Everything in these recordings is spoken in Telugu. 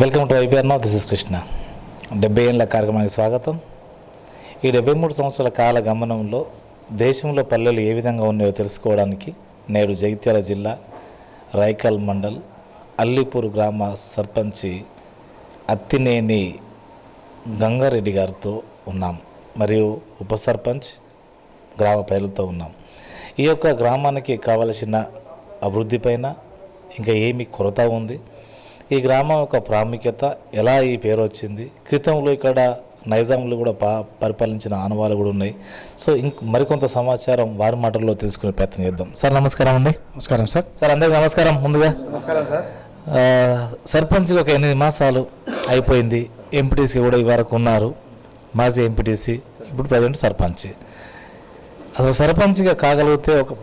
Welcome to IBR NOW. This is Krishna. 70 ఏళ్ల కార్యక్రమానికి స్వాగతం. ఈ 73 సంవత్సరాల కాల గమనంలో దేశంలో పల్లెలు ఏ విధంగా ఉన్నాయో తెలుసుకోవడానికి నేడు జగిత్యాల జిల్లా రైకల్ మండల్ అల్లిపూర్ గ్రామ సర్పంచి అత్తినేని గంగారెడ్డి గారితో ఉన్నాం, మరియు ఉప సర్పంచ్ గ్రామ ప్రజలతో ఉన్నాం. ఈ యొక్క గ్రామానికి కావలసిన అభివృద్ధి పైన ఇంకా ఏమి కొరత ఉంది, ఈ గ్రామం యొక్క ప్రాముఖ్యత, ఎలా ఈ పేరు వచ్చింది, క్రితంలో ఇక్కడ నైజాంలు కూడా పరిపాలించిన ఆనవాళ్ళు కూడా ఉన్నాయి. సో మరికొంత సమాచారం వారి మాటల్లో తెలుసుకునే ప్రయత్నం చేద్దాం. సార్ నమస్కారం అండి. నమస్కారం సార్. సార్ అందరికీ నమస్కారం. ముందుగా నమస్కారం సార్. సర్పంచ్కి ఒక 8 మాసాలు అయిపోయింది. ఎంపీటీసీ కూడా ఈ వరకు ఉన్నారు, మాజీ ఎంపీటీసీ, ఇప్పుడు ప్రజెంట్ సర్పంచ్. అసలు సర్పంచ్గా కాగలిగితే ఒక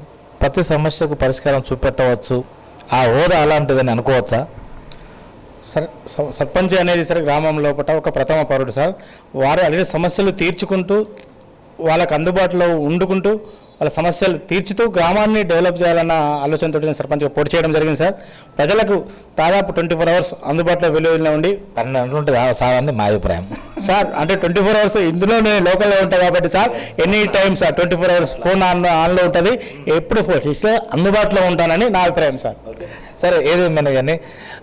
ప్రతి సమస్యకు పరిష్కారం చూపెట్టవచ్చు, ఆ హోదా అలాంటిదని అనుకోవచ్చా? సర్పంచ్ అనేది సార్ గ్రామం లోపల ఒక ప్రథమ పౌరుడు సార్. వారు అడిగిన సమస్యలు తీర్చుకుంటూ, వాళ్ళకు అందుబాటులో ఉండుకుంటూ, వాళ్ళ సమస్యలు తీర్చుతూ గ్రామాన్ని డెవలప్ చేయాలన్న ఆలోచనతో నేను సర్పంచ్గా పోటీ చేయడం జరిగింది సార్. ప్రజలకు దాదాపు 24 అవర్స్ అందుబాటులో వెలువలో ఉండి 12 ఉంటుంది సార్ అని మా అభిప్రాయం సార్. అంటే 24 అవర్స్ ఇందులో నేను లోకల్లో ఉంటాను కాబట్టి sir, any time sir 24 hours phone ఆన్లో ఉంటుంది, ఎప్పుడు ఫోన్ ఇస్తే అందుబాటులో ఉంటానని నా అభిప్రాయం సార్. సరే, ఏదేమైనా కానీ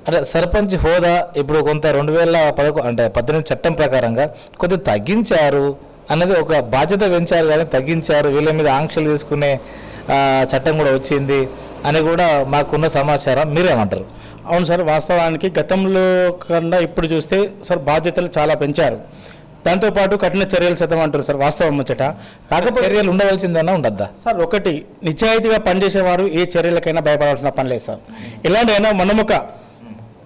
అంటే సర్పంచ్ హోదా ఇప్పుడు కొంత 2018 చట్టం ప్రకారంగా కొద్దిగా తగ్గించారు అనేది ఒక బాధ్యత పెంచారు, కానీ తగ్గించారు, వీళ్ళ మీద ఆంక్షలు తీసుకునే చట్టం కూడా వచ్చింది అని కూడా మాకున్న సమాచారం. మీరేమంటారు? అవును సార్, వాస్తవానికి గతంలో కన్నా ఇప్పుడు చూస్తే సార్ బాధ్యతలు చాలా పెంచారు. దాంతోపాటు కఠిన చర్యలు సైతం అంటారు సార్. వాస్తవం ముచ్చట. కాకపోతే చర్యలు ఉండవలసిందన్నా ఉండద్దా సార్? ఒకటి, నిజాయితీగా పనిచేసేవారు ఏ చర్యలకైనా భయపడాల్సిన పని లేదు సార్. ఎలాంటివైనా మనముక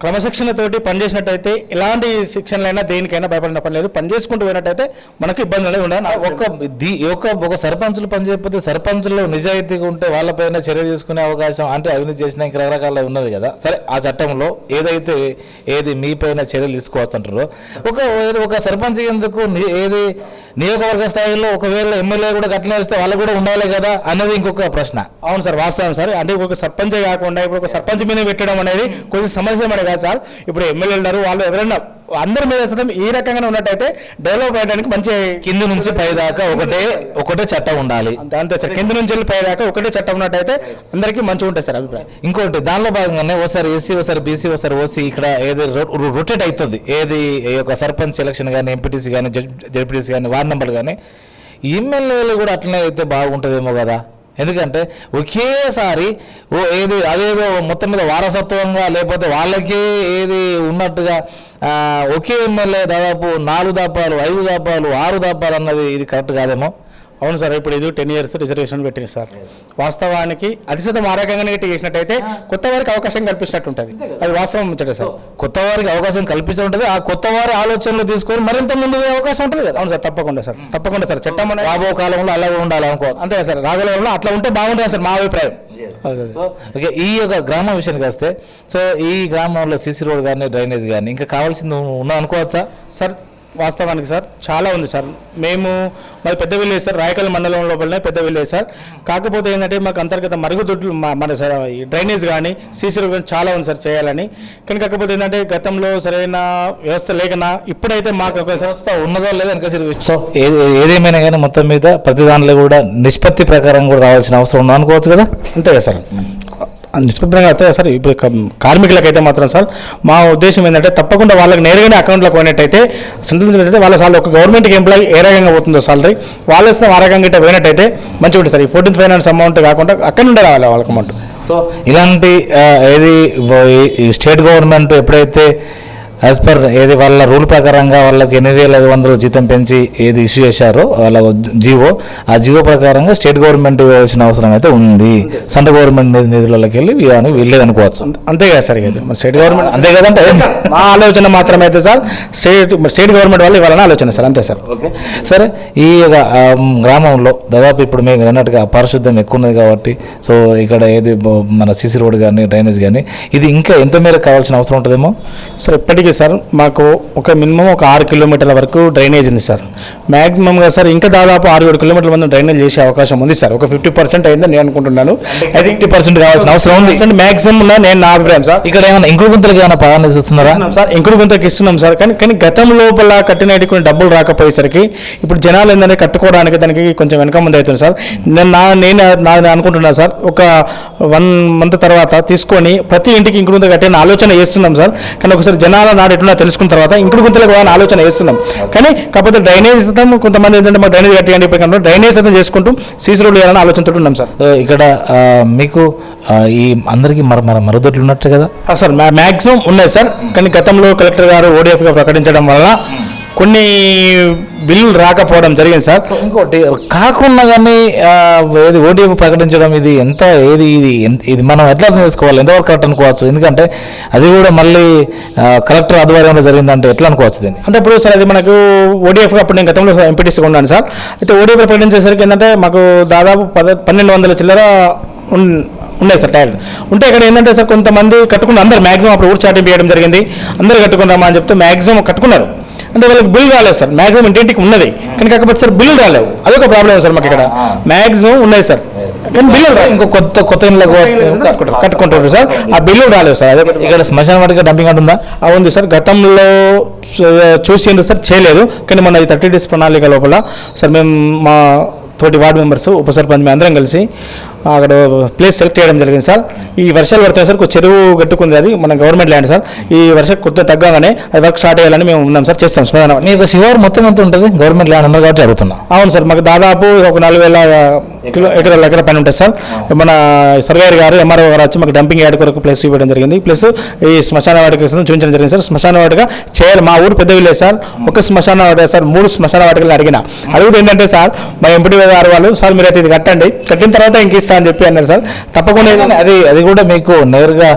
క్రమశిక్షణతోటి పనిచేసినట్టయితే ఎలాంటి శిక్షణలైనా దేనికైనా భయపడిన పని లేదు. పని చేసుకుంటూ పోయినట్టయితే మనకు ఇబ్బంది అనేది ఉండదు. ఒక సర్పంచులు పనిచేయకపోతే సర్పంచులు నిజాయితీగా ఉంటే వాళ్ళపైన చర్య తీసుకునే అవకాశం, అంటే అవినీతి చేసిన ఇంక రకరకాల ఉన్నది కదా. సరే, ఆ చట్టంలో ఏది మీ పైన చర్యలు తీసుకోవచ్చు అంటారో, ఒక సర్పంచ్ ఎందుకు ఏది నియోజకవర్గ స్థాయిలో ఒకవేళ ఎమ్మెల్యే కూడా గట్ల వేస్తే వాళ్ళు కూడా ఉండాలి కదా అనేది ఇంకొక ప్రశ్న. అవును సార్, వాస్తవం సార్. అంటే ఒక సర్పంచే కాకుండా ఇప్పుడు ఒక సర్పంచ్ మీద పెట్టడం అనేది కొంచెం సమస్య మన కాదు సార్. ఇప్పుడు ఎమ్మెల్యేలు ఉన్నారు, వాళ్ళు ఎవరైనా అందరి మీద ఈ రకంగానే ఉన్నట్టయితే డెవలప్ అయ్యడానికి మంచి కింద నుంచి పై దాకా ఒకటే చట్టం ఉండాలి. అంతే సార్, కింద నుంచి వెళ్ళి పై దాకా ఒకటే చట్టం ఉన్నట్టయితే అందరికీ మంచిగా ఉంటుంది సార్ అభిప్రాయం. ఇంకోటి, దానిలో భాగంగానే ఓసారి ఎస్సీ, ఓసారి బీసీ, ఓసారి ఓసీ ఇక్కడ ఏది రొటేట్ అవుతుంది. ఏది ఒక సర్పంచ్ ఎలక్షన్ కానీ, ఎంపీటీసీ కానీ, జడ్పీటీసీ కానీ, వార్డు నెంబర్ కానీ, ఎమ్మెల్యేలు కూడా అట్లనే అయితే బాగుంటుందేమో కదా. ఎందుకంటే ఒకేసారి అదేదో మొత్తం మీద వారసత్వంగా, లేకపోతే వాళ్ళకే ఏది ఉన్నట్టుగా ఒకే ఎమ్మెల్యే దాదాపు 4 దఫాలు, 5 దఫాలు, 6 దఫాలు అన్నది ఇది కరెక్ట్ కాదేమో. అవును సార్, ఇప్పుడు ఇది 10 years రిజర్వేషన్ పెట్టింది సార్. వాస్తవానికి అది శాతం ఆ రకంగానే చేసినట్టయితే కొత్త వారికి అవకాశం కల్పించినట్టు ఉంటుంది. అది వాస్తవం ముచ్చట సార్. కొత్త వారికి అవకాశం కల్పించి ఉంటుంది, ఆ కొత్త వారి ఆలోచనలు తీసుకొని మరింత ముందు అవకాశం ఉంటుంది కదా. అవును సార్, తప్పకుండా సార్, తప్పకుండా సార్. చట్టం రాబో కాలంలో అలాగే ఉండాలి అనుకో. అంతే సార్, రాగలంలో అట్లా ఉంటే బాగుంటుంది సార్, మా అభిప్రాయం. ఓకే, ఈ యొక్క గ్రామం విషయానికి వస్తే, సో ఈ గ్రామంలో సీసీ రోడ్ కానీ, డ్రైనేజ్ కానీ ఇంకా కావాల్సింది ఉన్నా అనుకోవచ్చా సార్? వాస్తవానికి సార్ చాలా ఉంది సార్. మాది పెద్ద విలేజ్ సార్, రాయకల్ మండలం లోపలనే పెద్ద విలేజ్ సార్. కాకపోతే ఏంటంటే మాకు అంతర్గత మరుగుదొడ్లు మన సార్ డ్రైనేజ్ కానీ, సీసీ రోడ్ కానీ చాలా ఉంది సార్ చేయాలని. కానీ కాకపోతే ఏంటంటే గతంలో సరైన వ్యవస్థ లేకనా, ఇప్పుడైతే మాకు ఒక వ్యవస్థ ఉన్నదో లేదో వెనక. సో ఏదేమైనా కానీ మొత్తం మీద ప్రతి దానిలో కూడా నిష్పత్తి ప్రకారం కూడా రావాల్సిన అవసరం ఉందా అనుకోవచ్చు కదా. అంతే కదా సార్, నిష్పత్తిగా అయితే సార్. ఇప్పుడు కార్మికులకైతే మాత్రం సార్ మా ఉద్దేశం ఏంటంటే తప్పకుండా వాళ్ళకి నేరుగానే అకౌంట్లోకి పోయినట్టయితే, సెంట్రల్ అయితే వాళ్ళ సార్ ఒక గవర్నమెంట్కి ఎంప్లాయీ ఏ రకంగా పోతుందో సాలరీ వాళ్ళు ఇస్తున్న ఆ రకంగా ఇట్లా పోయినట్టయితే మంచిగా ఉంటుంది సార్. ఈ 14th ఫైనాన్స్ అమౌంట్ కాకుండా అక్కడ నుండే రావాలి వాళ్ళకి అమౌంట్. సో ఇలాంటి స్టేట్ గవర్నమెంట్ ఎప్పుడైతే యాజ్ పర్ ఏది వాళ్ళ రూల్ ప్రకారంగా వాళ్ళకి 8,500 జీతం పెంచి ఏది ఇష్యూ చేశారో వాళ్ళ ఆ జీవో ప్రకారంగా స్టేట్ గవర్నమెంట్ ఇవ్వాల్సిన అవసరం అయితే ఉంది. సెంట్రల్ గవర్నమెంట్ నిధులకి వెళ్ళి వెళ్ళేది అనుకోవచ్చు. అంతే కదా సార్, స్టేట్ గవర్నమెంట్ అంతే కదంటే మా ఆలోచన మాత్రమే అయితే సార్. స్టేట్ గవర్నమెంట్ వాళ్ళు ఇవ్వాలని ఆలోచన సార్, అంతే సార్. ఓకే, సరే. ఈ గ్రామంలో దాదాపు ఇప్పుడు మేము అన్నట్టుగా పరిశుద్ధం ఎక్కువ ఉన్నది కాబట్టి, సో ఇక్కడ ఏది మన సీసీ రోడ్ కానీ, డ్రైనేజ్ కానీ ఇది ఇంకా ఎంత మేరకు కావాల్సిన అవసరం ఉంటుందేమో సార్. ఇప్పటికీ ఉంది సార్. మాకు ఒక మినిమం ఒక 6 కిలోమీటర్ల వరకు డ్రైనేజ్ ఉంది సార్. మ్యాక్సిమంగా సార్ ఇంకా దాదాపు 6-7 కిలోమీటర్ల మంది డ్రైనేజ్ చేసే అవకాశం ఉంది సార్. ఒక 50% అయిందని నేను అనుకుంటున్నాను. అయితే 50% కావాల్సిన అవసరం ఉంది. మ్యాక్సిమం నేను నా అభిప్రాయం సార్. ఇక్కడ ఏమైనా ఇంకుడు గుంతలకు ఏమైనా ప్రాధాన్యత ఇస్తున్నారా సార్? ఇంకుడు గుంతకి ఇస్తున్నాం సార్. కానీ గతం లోపల కట్టినట్టు కొన్ని డబ్బులు రాకపోయేసరికి ఇప్పుడు జనాలు ఏంటంటే కట్టుకోవడానికి దానికి కొంచెం వెనక ముందు అవుతుంది సార్. నేను అనుకుంటున్నాను సార్, ఒక 1 మంత్ తర్వాత తీసుకొని ప్రతి ఇంటికి ఇంకుడు గుంత కట్టిన ఆలోచన చేస్తున్నాం సార్. కానీ ఒకసారి జనాల నాడు ఎట్లా తెలుసుకున్న తర్వాత ఇంకుడు గుంతలకు ఆలోచన చేస్తున్నాం. కానీ కాకపోతే డ్రైనేజ్ ఇస్తాం. కొంతమంది ఏంటంటే మాకు డ్రైనేజ్ కట్టేయండి, డ్రైనేజ్ అయితే చేసుకుంటూ సీసీ రోడ్లు వేయాలని ఆలోచనతో ఉన్నాం సార్. ఇక్కడ మీకు ఈ అందరికీ మరుగుదొడ్లు ఉన్నట్టు కదా సార్? మ్యాక్సిమం ఉన్నాయి సార్. కానీ గతంలో కలెక్టర్ గారు ఓడిఎఫ్గా ప్రకటించడం వల్ల కొన్ని బిల్లులు రాకపోవడం జరిగింది సార్. ఇంకోటి కాకుండా కానీ ఏది ఓటీపీ ప్రకటించడం ఇది ఎంత ఇది మనం ఎట్లా చేసుకోవాలి, ఎంతవరకు కరెక్ట్ అనుకోవచ్చు? ఎందుకంటే అది కూడా మళ్ళీ కలెక్టర్ ఆధ్వర్యంలో జరిగిందంటే ఎట్లా అనుకోవచ్చు దీన్ని? అంటే ఇప్పుడు సార్ అది మనకు ఓడిఎఫ్ అప్పుడు నేను గతంలో ఎంపీటీసీగా ఉన్నాను సార్. అయితే ఓడిఎఫ్ ప్రకటించేసరికి ఏంటంటే మాకు దాదాపు 1200 చిల్లర ఉన్నాయి సార్ టైర్లు ఉంటే. ఇక్కడ ఏంటంటే సార్ కొంతమంది కట్టుకున్నారు, అందరు మ్యాక్సిమం అప్పుడు ఊరు చాటింపు చేయడం జరిగింది. అందరూ కట్టుకున్నామా అని చెప్తే మ్యాక్సిమం కట్టుకున్నారు. అంటే వాళ్ళకి బిల్ రాలేదు సార్. మ్యాక్సిమం ఇంటింటికి ఉన్నది కానీ కాకపోతే సార్ బిల్లు రాలేవు. అదొక ప్రాబ్లం సార్ మాకు. ఇక్కడ మ్యాక్సిమం ఉన్నాయి సార్ కానీ బిల్లులు రాలేదు. ఇంకో కొత్త ఇళ్ళకు కట్టుకుంటారు సార్, ఆ బిల్లులు రాలేవు సార్. అదే ఇక్కడ శ్మశాన వాటిక డంపింగ్ యార్డ్ ఉందా? ఉంది సార్. గతంలో చూసిండ్రు సార్, చేయలేదు. కానీ మన 30 days ప్రణాళిక లోపల సార్ మేము మా తోటి వార్డు మెంబర్స్, ఉప సర్పంచ్ మేము అందరం కలిసి అక్కడ ప్లేస్ సెలెక్ట్ చేయడం జరిగింది సార్. ఈ వర్షాలు పడుతున్నాయి సార్, చెరువు గట్టుకుంది, అది మన గవర్నమెంట్ ల్యాండ్ సార్. ఈ వర్షం కొద్దిగా తగ్గగానే అది వర్క్ స్టార్ట్ చేయాలని మేము ఉన్నాం సార్, చేస్తాం. మీకు శివారు మొత్తం ఎంత ఉంటుంది? గవర్నమెంట్ ల్యాండ్ ఉన్నారు కాబట్టి అడుగుతున్నాం. అవును సార్, మాకు దాదాపు ఒక 4000 ఎకరాల పైన ఉంటుంది సార్. మన సర్వేయర్ గారు, ఎంఆర్ఓ గారు వచ్చి మాకు డంపింగ్ యార్డ్ కొరకు ప్లేస్ ఇవ్వడం జరిగింది. ప్లస్ ఈ శ్మశాన వాటిక చూపించడం జరిగింది సార్. శ్మశాన వాటిక చేయాలి. మా ఊరు పెద్ద విలేజ్ సార్. ఒక శ్మశాన వాటిక సార్, 3 శ్మశాన వాటికలు అడిగితే ఏంటంటే సార్ మా ఎంపీ గారు వాళ్ళు, సార్ మీరైతే ఇది కట్టండి, కట్టిన తర్వాత ఇంక ఇస్తా అని చెప్పి అన్నారు సార్. తప్పకుండా అది కూడా మీకు నేరుగా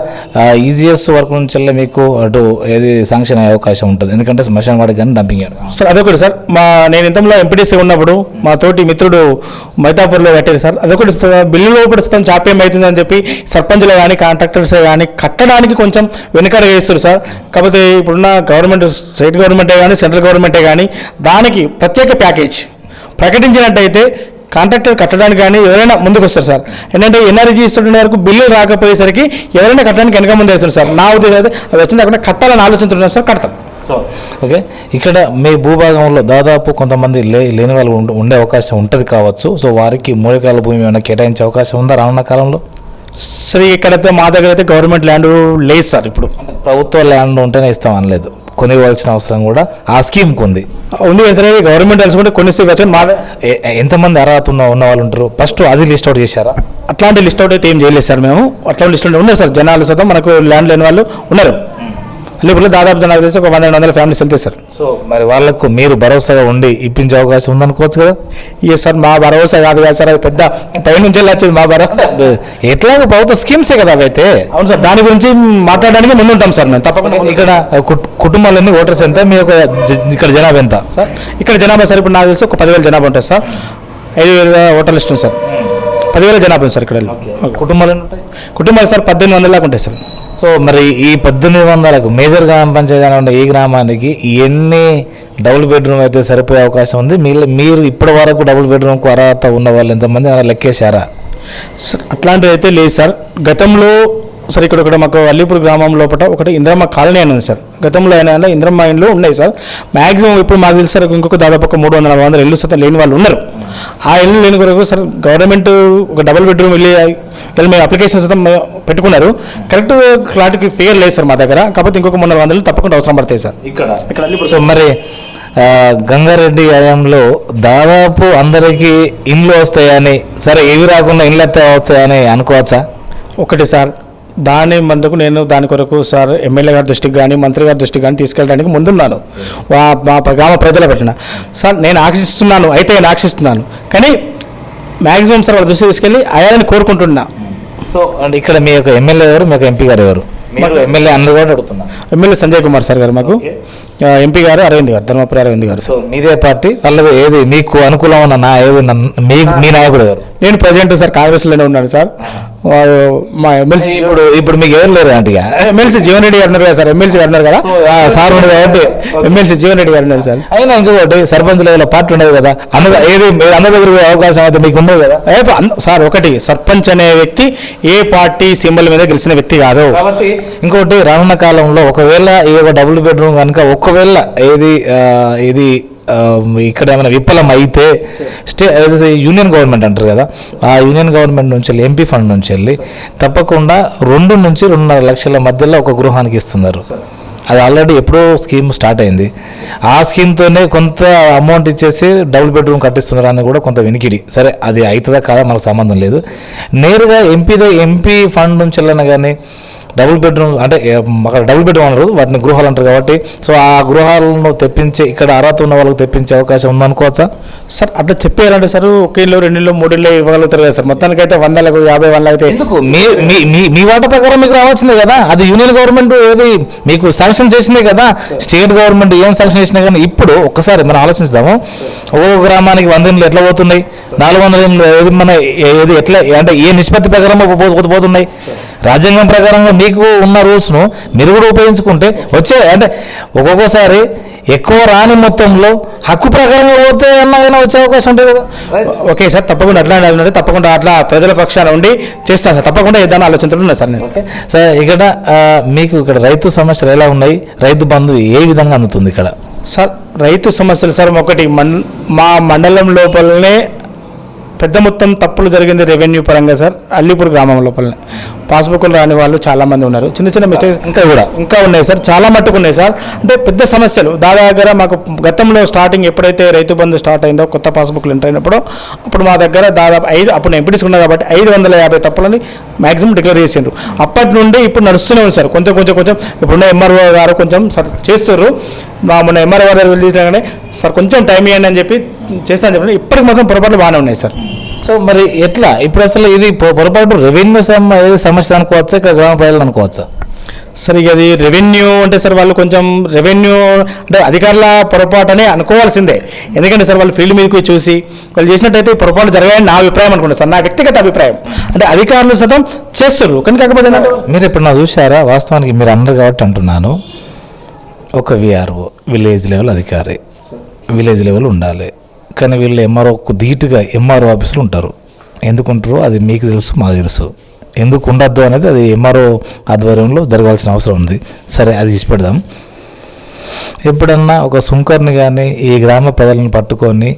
ఈజీఎస్ వర్క్ నుంచి మీకు అటు ఏది శాంక్షన్ అయ్యే అవకాశం ఉంటుంది. ఎందుకంటే శ్మశాన వాటిక కానీ డంపింగ్ యార్డ్ సార్. అదొకటి సార్. నేను ఇంతలో ఎంపీటీసీ ఉన్నప్పుడు మా తోటి మిత్రుడు మైతాపూర్లో కట్టారు సార్. అదొకటి బిల్లులో పడుస్తాం చాప్యం అవుతుందని చెప్పి సర్పంచ్లు కానీ కాంట్రాక్టర్స్ కానీ కట్టడానికి కొంచెం వెనుకడుగు వేస్తారు సార్. కాకపోతే ఇప్పుడున్న గవర్నమెంట్, స్టేట్ గవర్నమెంటే కానీ సెంట్రల్ గవర్నమెంటే కానీ దానికి ప్రత్యేక ప్యాకేజ్ ప్రకటించినట్టయితే కాంట్రాక్టర్ కట్టడానికి కానీ ఎవరైనా ముందుకు వస్తారు సార్. ఏంటంటే ఎన్ఆర్జీ ఇస్తున్న వరకు బిల్లు రాకపోయేసరికి ఎవరైనా కట్టడానికి వెనక ముందు వేస్తారు సార్. నా ఉద్దేశం అయితే అది వచ్చిన కాకుండా కట్టాలని ఆలోచించుతున్నాం సార్, కడతాం. ఓకే, ఇక్కడ మీ భూభాగంలో దాదాపు కొంతమంది లేని వాళ్ళు ఉండే అవకాశం ఉంటుంది కావచ్చు. సో వారికి మూలికాల భూమి ఏమైనా కేటాయించే అవకాశం ఉందా రానున్న కాలంలో? సరే, ఇక్కడైతే మా దగ్గర అయితే గవర్నమెంట్ ల్యాండ్ లేదు సార్. ఇప్పుడు ప్రభుత్వ ల్యాండ్ ఉంటేనే ఇస్తాం అనలేదు, కొనివ్వాల్సిన అవసరం కూడా ఆ స్కీమ్కి ఉంది సరే. గవర్నమెంట్ తెలుసుకుంటే కొన్ని మా ఎంతమంది అర్హత ఉన్న వాళ్ళు ఉంటారు ఫస్ట్ అది లిస్ట్ అవుట్ చేశారా? అట్లాంటి లిస్ట్ అవుట్ అయితే ఏం చేయలేదు సార్. మేము అట్లాంటి లిస్ట్ అవుట్ ఉన్నాయి సార్. జనాలు శాతం మనకు ల్యాండ్ లేని వాళ్ళు ఉన్నారు. అల్లిపూర్లో దాదాపు నాకు తెలిసి ఒక 100 ఫ్యామిలీస్ వెళ్తాయి సార్. సో మరి వాళ్ళకు మీరు భరోసాగా ఉండి ఇప్పించే అవకాశం ఉందనుకోవచ్చు కదా? ఇక సార్ మా భరోసా కాదు కదా సార్, అది పెద్ద పై నుంచి వచ్చింది మా భరోసా. ఎట్లాగో ప్రభుత్వ స్కీమ్సే కదా అవైతే. అవును సార్, దాని గురించి మాట్లాడడానికి ముందుంటాం సార్ మేము తప్పకుండా. ఇక్కడ కుటుంబాలన్నీ ఓటర్స్ ఎంత, మీ యొక్క ఇక్కడ జనాభా ఎంత సార్? ఇక్కడ జనాభా సార్ ఇప్పుడు నాకు తెలిసి ఒక 10,000 జనాభా ఉంటుంది సార్. 5,000 ఓటర్లు ఇస్తుంది సార్. 10,000 జనాభా ఉంది సార్ ఇక్కడ. కుటుంబాలు సార్ 1,800 దాకా ఉంటాయి సార్. సో మరి ఈ 1,800కు మేజర్ గ్రామ పంచాయతీ ఉండే ఈ గ్రామానికి ఎన్ని డబుల్ బెడ్రూమ్ అయితే సరిపోయే అవకాశం ఉంది? మీరు ఇప్పటి వరకు డబుల్ బెడ్రూమ్కు అర్హత ఉన్న వాళ్ళు ఎంతమంది లెక్కేశారా? అట్లాంటివి అయితే లేదు సార్. గతంలో సార్ ఇక్కడ మాకు అల్లిపూర్ గ్రామం లోపల ఒకటి ఇంద్రమ్మ కాలనీ అని ఉంది సార్. గతంలో అయినా ఇంద్రమ్మ ఇండ్లు ఉన్నాయి సార్. మ్యాక్సిమం ఇప్పుడు మాకు తెలిసి సార్ ఇంకొక దాదాపు 300-400 ఇల్లు శాతం లేని వాళ్ళు ఉన్నారు. ఆ ఇల్లు లేని కొరకు సార్ గవర్నమెంట్ ఒక డబుల్ బెడ్రూమ్ వెళ్ళి మేము అప్లికేషన్ శాతం పెట్టుకున్నారు. కరెక్ట్ క్లాట్కి ఫిగర్ లేదు సార్ మా దగ్గర. కాకపోతే ఇంకొక 300 తప్పకుండా అవసరం పడతాయి సార్ ఇక్కడ. సో మరి గంగారెడ్డి హయాంలో దాదాపు అందరికీ ఇండ్లు వస్తాయని, సరే ఏవి రాకుండా ఇండ్లు వస్తాయని అనుకోవచ్చా? ఒకటి సార్, దాని మందుకు నేను దాని కొరకు సార్ ఎమ్మెల్యే గారి దృష్టికి కానీ మంత్రి గారి దృష్టికి కానీ తీసుకెళ్ళడానికి ముందున్నాను. మా గ్రామ ప్రజల పెట్టిన సార్ నేను ఆశిస్తున్నాను కానీ మ్యాక్సిమం సార్ వాళ్ళ దృష్టి తీసుకెళ్ళి అయ్యాలని కోరుకుంటున్నా. సో అంటే ఇక్కడ మీ యొక్క ఎమ్మెల్యే ఎవరు, మీ యొక్క ఎంపీ గారు ఎవరు? మీరు ఎమ్మెల్యే అందరూ కూడా అడుగుతున్నా. ఎమ్మెల్యే సంజయ్ కుమార్ సార్ గారు మాకు. ఎంపీ గారు అరవింద్ గారు, ధర్మపురి అరవింద్ గారు. సో మీదే పార్టీ వాళ్ళది ఏది మీకు అనుకూలం ఉన్న నా ఏది మీ నాయకుడు గారు? నేను ప్రజెంట్ సార్ కాంగ్రెస్లోనే ఉన్నాను సార్. మా ఎమ్మెల్సీ ఇప్పుడు మీకు ఎవరు లేరు అంటే ఎమ్మెల్సీ జీవన్ రెడ్డి గారు ఉన్నారు కదా సార్, ఎమ్మెల్సీ గారు ఉన్నారు కదా సార్ ఉండదు కాబట్టి ఎమ్మెల్సీ జీవన్ రెడ్డి గారు ఉన్నారు సార్. అయినా ఇంకొకటి సర్పంచ్ లెవెల్లో పార్టీ ఉండదు కదా ఏది అన్న దగ్గర అవకాశం అయితే మీకు ఉండదు కదా సార్. ఒకటి సర్పంచ్ అనే వ్యక్తి ఏ పార్టీ సింబల్ మీద గెలిచిన వ్యక్తి కాదు. కాబట్టి ఇంకొకటి రానున్న కాలంలో ఒకవేళ ఈ డబుల్ బెడ్రూమ్ కనుక ఒకవేళ ఇది ఇక్కడ ఏమైనా విఫలం అయితే యూనియన్ గవర్నమెంట్ అంటారు కదా, ఆ యూనియన్ గవర్నమెంట్ నుంచి వెళ్ళి ఎంపీ ఫండ్ నుంచి వెళ్ళి తప్పకుండా 2 నుంచి 2.5 లక్షల మధ్యలో ఒక గృహానికి ఇస్తున్నారు. అది ఆల్రెడీ ఎప్పుడో స్కీమ్ స్టార్ట్ అయింది. ఆ స్కీమ్తోనే కొంత అమౌంట్ ఇచ్చేసి డబుల్ బెడ్రూమ్ కట్టిస్తున్నారు అని కూడా కొంత వినికిడి. సరే అది అవుతుందా కాదా మనకు సంబంధం లేదు. నేరుగా ఎంపీ ఫండ్ నుంచి వెళ్ళినా కానీ డబుల్ బెడ్రూమ్ అంటే అక్కడ డబుల్ బెడ్రూమ్ అనరు, వాటిని గృహాలు అంటారు కాబట్టి సో ఆ గృహాలను తెప్పించి ఇక్కడ అర్హత ఉన్న వాళ్ళకి తెప్పించే అవకాశం ఉందనుకోవచ్చా సార్? అట్లా చెప్పారంటే సార్ 1 ఇల్లు 2 ఇల్లు 3 ఇల్లు ఇవ్వగలుగుతారు కదా సార్. మొత్తానికి అయితే 100లకు 50 అయితే ఎందుకు మీ వాటా ప్రకారం మీకు రావాల్సిందే కదా. అది యూనియన్ గవర్నమెంట్ ఏది మీకు శాంక్షన్ చేసిందే కదా. స్టేట్ గవర్నమెంట్ ఏం శాంక్షన్ చేసినా కానీ ఇప్పుడు ఒక్కసారి మనం ఆలోచిస్తాము. ఒక్కొక్క గ్రామానికి 100 ఇండ్లు ఎట్లా పోతున్నాయి, 400 ఇండ్లు ఏది మన ఏది ఎట్లా అంటే ఏ నిష్పత్తి ప్రకారం పోతున్నాయి. రాజ్యాంగం ప్రకారంగా మీకు ఉన్న రూల్స్ను మీరు కూడా ఉపయోగించుకుంటే వచ్చే అంటే ఒక్కొక్కసారి ఎక్కువ రాని మొత్తంలో హక్కు ప్రకారంగా పోతే అన్నా వచ్చే అవకాశం ఉంటుంది కదా. ఓకే సార్, తప్పకుండా అట్లా తప్పకుండా అట్లా ప్రజల పక్షాన ఉండి చేస్తాను సార్. తప్పకుండా ఏదైనా ఆలోచనలు ఉన్నాయి సార్ నేను. ఓకే సార్, ఇక్కడ మీకు ఇక్కడ రైతు సమస్యలు ఎలా ఉన్నాయి, రైతు బంధు ఏ విధంగా అందుతుంది ఇక్కడ? సార్ రైతు సమస్యలు సార్ ఒకటి మా మండలం లోపలనే పెద్ద మొత్తం తప్పులు జరిగింది రెవెన్యూ పరంగా సార్. అల్లిపూర్ గ్రామం లోపలనే పాస్బుక్లు రాని వాళ్ళు చాలామంది ఉన్నారు. చిన్న మిస్టేక్స్ ఇంకా ఉన్నాయి సార్, చాలా మట్టుకు ఉన్నాయి సార్. అంటే పెద్ద సమస్యలు దగ్గర మాకు గతంలో స్టార్టింగ్ ఎప్పుడైతే రైతు బంధు స్టార్ట్ అయిందో కొత్త పాస్బుక్లు ఎంటర్ అయినప్పుడు అప్పుడు మా దగ్గర దాదాపు అప్పుడు నేను ఎంపీటీసీ కాబట్టి 550 తప్పులని మ్యాక్సిమం డిక్లేర్ చేసిండ్రు. అప్పటి నుండి ఇప్పుడు నడుస్తూనే ఉంది సార్. కొంచెం ఇప్పుడున్న ఎంఆర్ఓ గారు కొంచెం సార్ చేస్తారు. మొన్న ఎంఆర్ఓ గారు రిలీజ్ కానీ సార్ కొంచెం టైం ఇవ్వండి అని చెప్పి చేస్తాను చెప్పండి. ఇప్పటికి మాత్రం పొరపాట్లు బాగానే ఉన్నాయి సార్. సో మరి ఎట్లా ఇప్పుడు అసలు ఇది పొరపాటు రెవెన్యూ సమస్య అనుకోవచ్చా, ఇక్కడ గ్రామ ప్రజలు అనుకోవచ్చా? సార్ ఇక అది రెవెన్యూ అంటే సార్ వాళ్ళు కొంచెం రెవెన్యూ అంటే అధికారుల పొరపాటు అని అనుకోవాల్సిందే. ఎందుకంటే సార్ వాళ్ళు ఫీల్డ్ మీదకి చూసి వాళ్ళు చేసినట్టయితే పొరపాటు జరగాయని నా అభిప్రాయం అనుకుంటా సార్, నా వ్యక్తిగత అభిప్రాయం. అంటే అధికారులు సతం చేస్తారు కానీ కాకపోతే మీరు ఇప్పుడు నాకు చూసారా, వాస్తవానికి మీరు అన్నారు కాబట్టి అంటున్నాను. ఒక విఆర్ఓ విలేజ్ లెవెల్ అధికారి విలేజ్ లెవెల్ ఉండాలి, కానీ వీళ్ళు ఎంఆర్ఓకు ధీటుగా ఎంఆర్ఓ ఆఫీసులు ఉంటారు. ఎందుకుంటారో అది మీకు తెలుసు, మాకు తెలుసు. ఎందుకు ఉండద్దు అనేది అది ఎంఆర్ఓ ఆధ్వర్యంలో జరగాల్సిన అవసరం ఉంది. సరే అది తీసి పెడదాం. ఎప్పుడన్నా ఒక సుంకర్ని కానీ ఈ గ్రామ ప్రజలను పట్టుకొని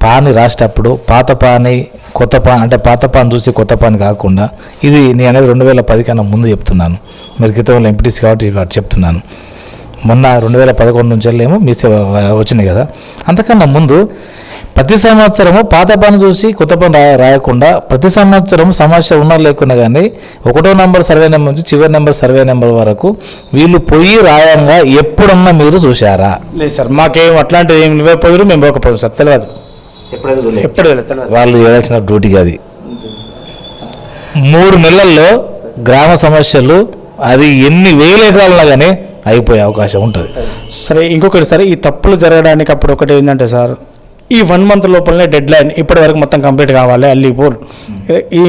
పాని రాసేటప్పుడు పాత పాని కొత్త పాన్ అంటే పాత పాన్ చూసి కొత్త పాన్ కాకుండా ఇది నేను అనేది 2010 కన్నా ముందు చెప్తున్నాను. మీరు క్రితంలో ఎంపీటీసీ కాబట్టి చెప్తున్నాను. మొన్న 2011 నుంచి వెళ్ళేమో మీ వచ్చినాయి కదా. అంతకన్నా ముందు ప్రతి సంవత్సరము పాత పని చూసి కొత్త పని రాయకుండా ప్రతి సంవత్సరం సమస్య ఉన్నా లేకున్నా కానీ 1వ నెంబర్ సర్వే నెంబర్ నుంచి చివరి నెంబర్ సర్వే నెంబర్ వరకు వీళ్ళు పొయ్యి రాయంగా ఎప్పుడన్నా మీరు చూసారా? లేదు సార్, మాకేం అట్లాంటివి ఏం పోయారు, మేము పోకపోయాం సార్. తెలియదు, ఎప్పుడు వాళ్ళు చేయాల్సిన డ్యూటీకి అది 3 నెలల్లో గ్రామ సమస్యలు అది ఎన్ని వేల ఎకరాలున్నా కానీ అయిపోయే అవకాశం ఉంటుంది. సరే ఇంకొకటి సార్, ఈ తప్పులు జరగడానికి అప్పుడు ఒకటి ఏంటంటే సార్ ఈ 1 మంత్ లోపలనే డెడ్ లైన్ ఇప్పటి వరకు మొత్తం కంప్లీట్ కావాలి, అల్లీపూర్ ఈ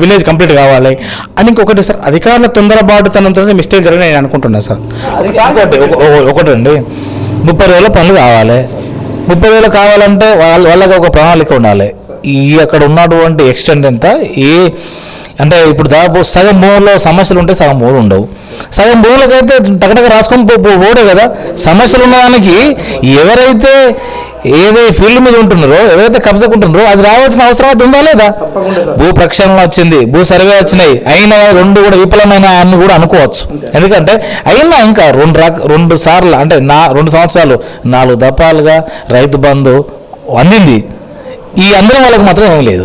విలేజ్ కంప్లీట్ కావాలి అని. ఇంకొకటి సార్ అధికారుల తొందరబాటుతనంతో మిస్టేక్ జరిగిన నేను అనుకుంటున్నాను సార్. ఒకటండి 30,000 పనులు కావాలి. 30,000 కావాలంటే వాళ్ళకి ఒక ప్రణాళిక ఉండాలి. ఈ అక్కడ ఉన్నటువంటి ఎక్స్టెంట్ ఎంత అంటే ఇప్పుడు దాదాపు సగం భూముల్లో సమస్యలు ఉంటే సగం భూములు ఉండవు. సగం భూములకైతే టకటక రాసుకొని పోడే కదా. సమస్యలు ఉన్నదానికి ఎవరైతే ఏదో ఫీల్డ్ మీద ఉంటున్నారో ఎవరైతే కబ్జాకుంటున్నారో అది రావాల్సిన అవసరం అయితే ఉందా లేదా? భూ ప్రక్షాళన వచ్చింది, భూ సర్వే వచ్చినాయి, అయినా 2 కూడా విఫలమైన అని కూడా అనుకోవచ్చు. ఎందుకంటే అయినా ఇంకా 2 సార్లు అంటే 2 సంవత్సరాలు 4 దఫాలుగా రైతు బంధు అందింది. ఈ అందరం వాళ్ళకి మాత్రం ఏమీ లేదు,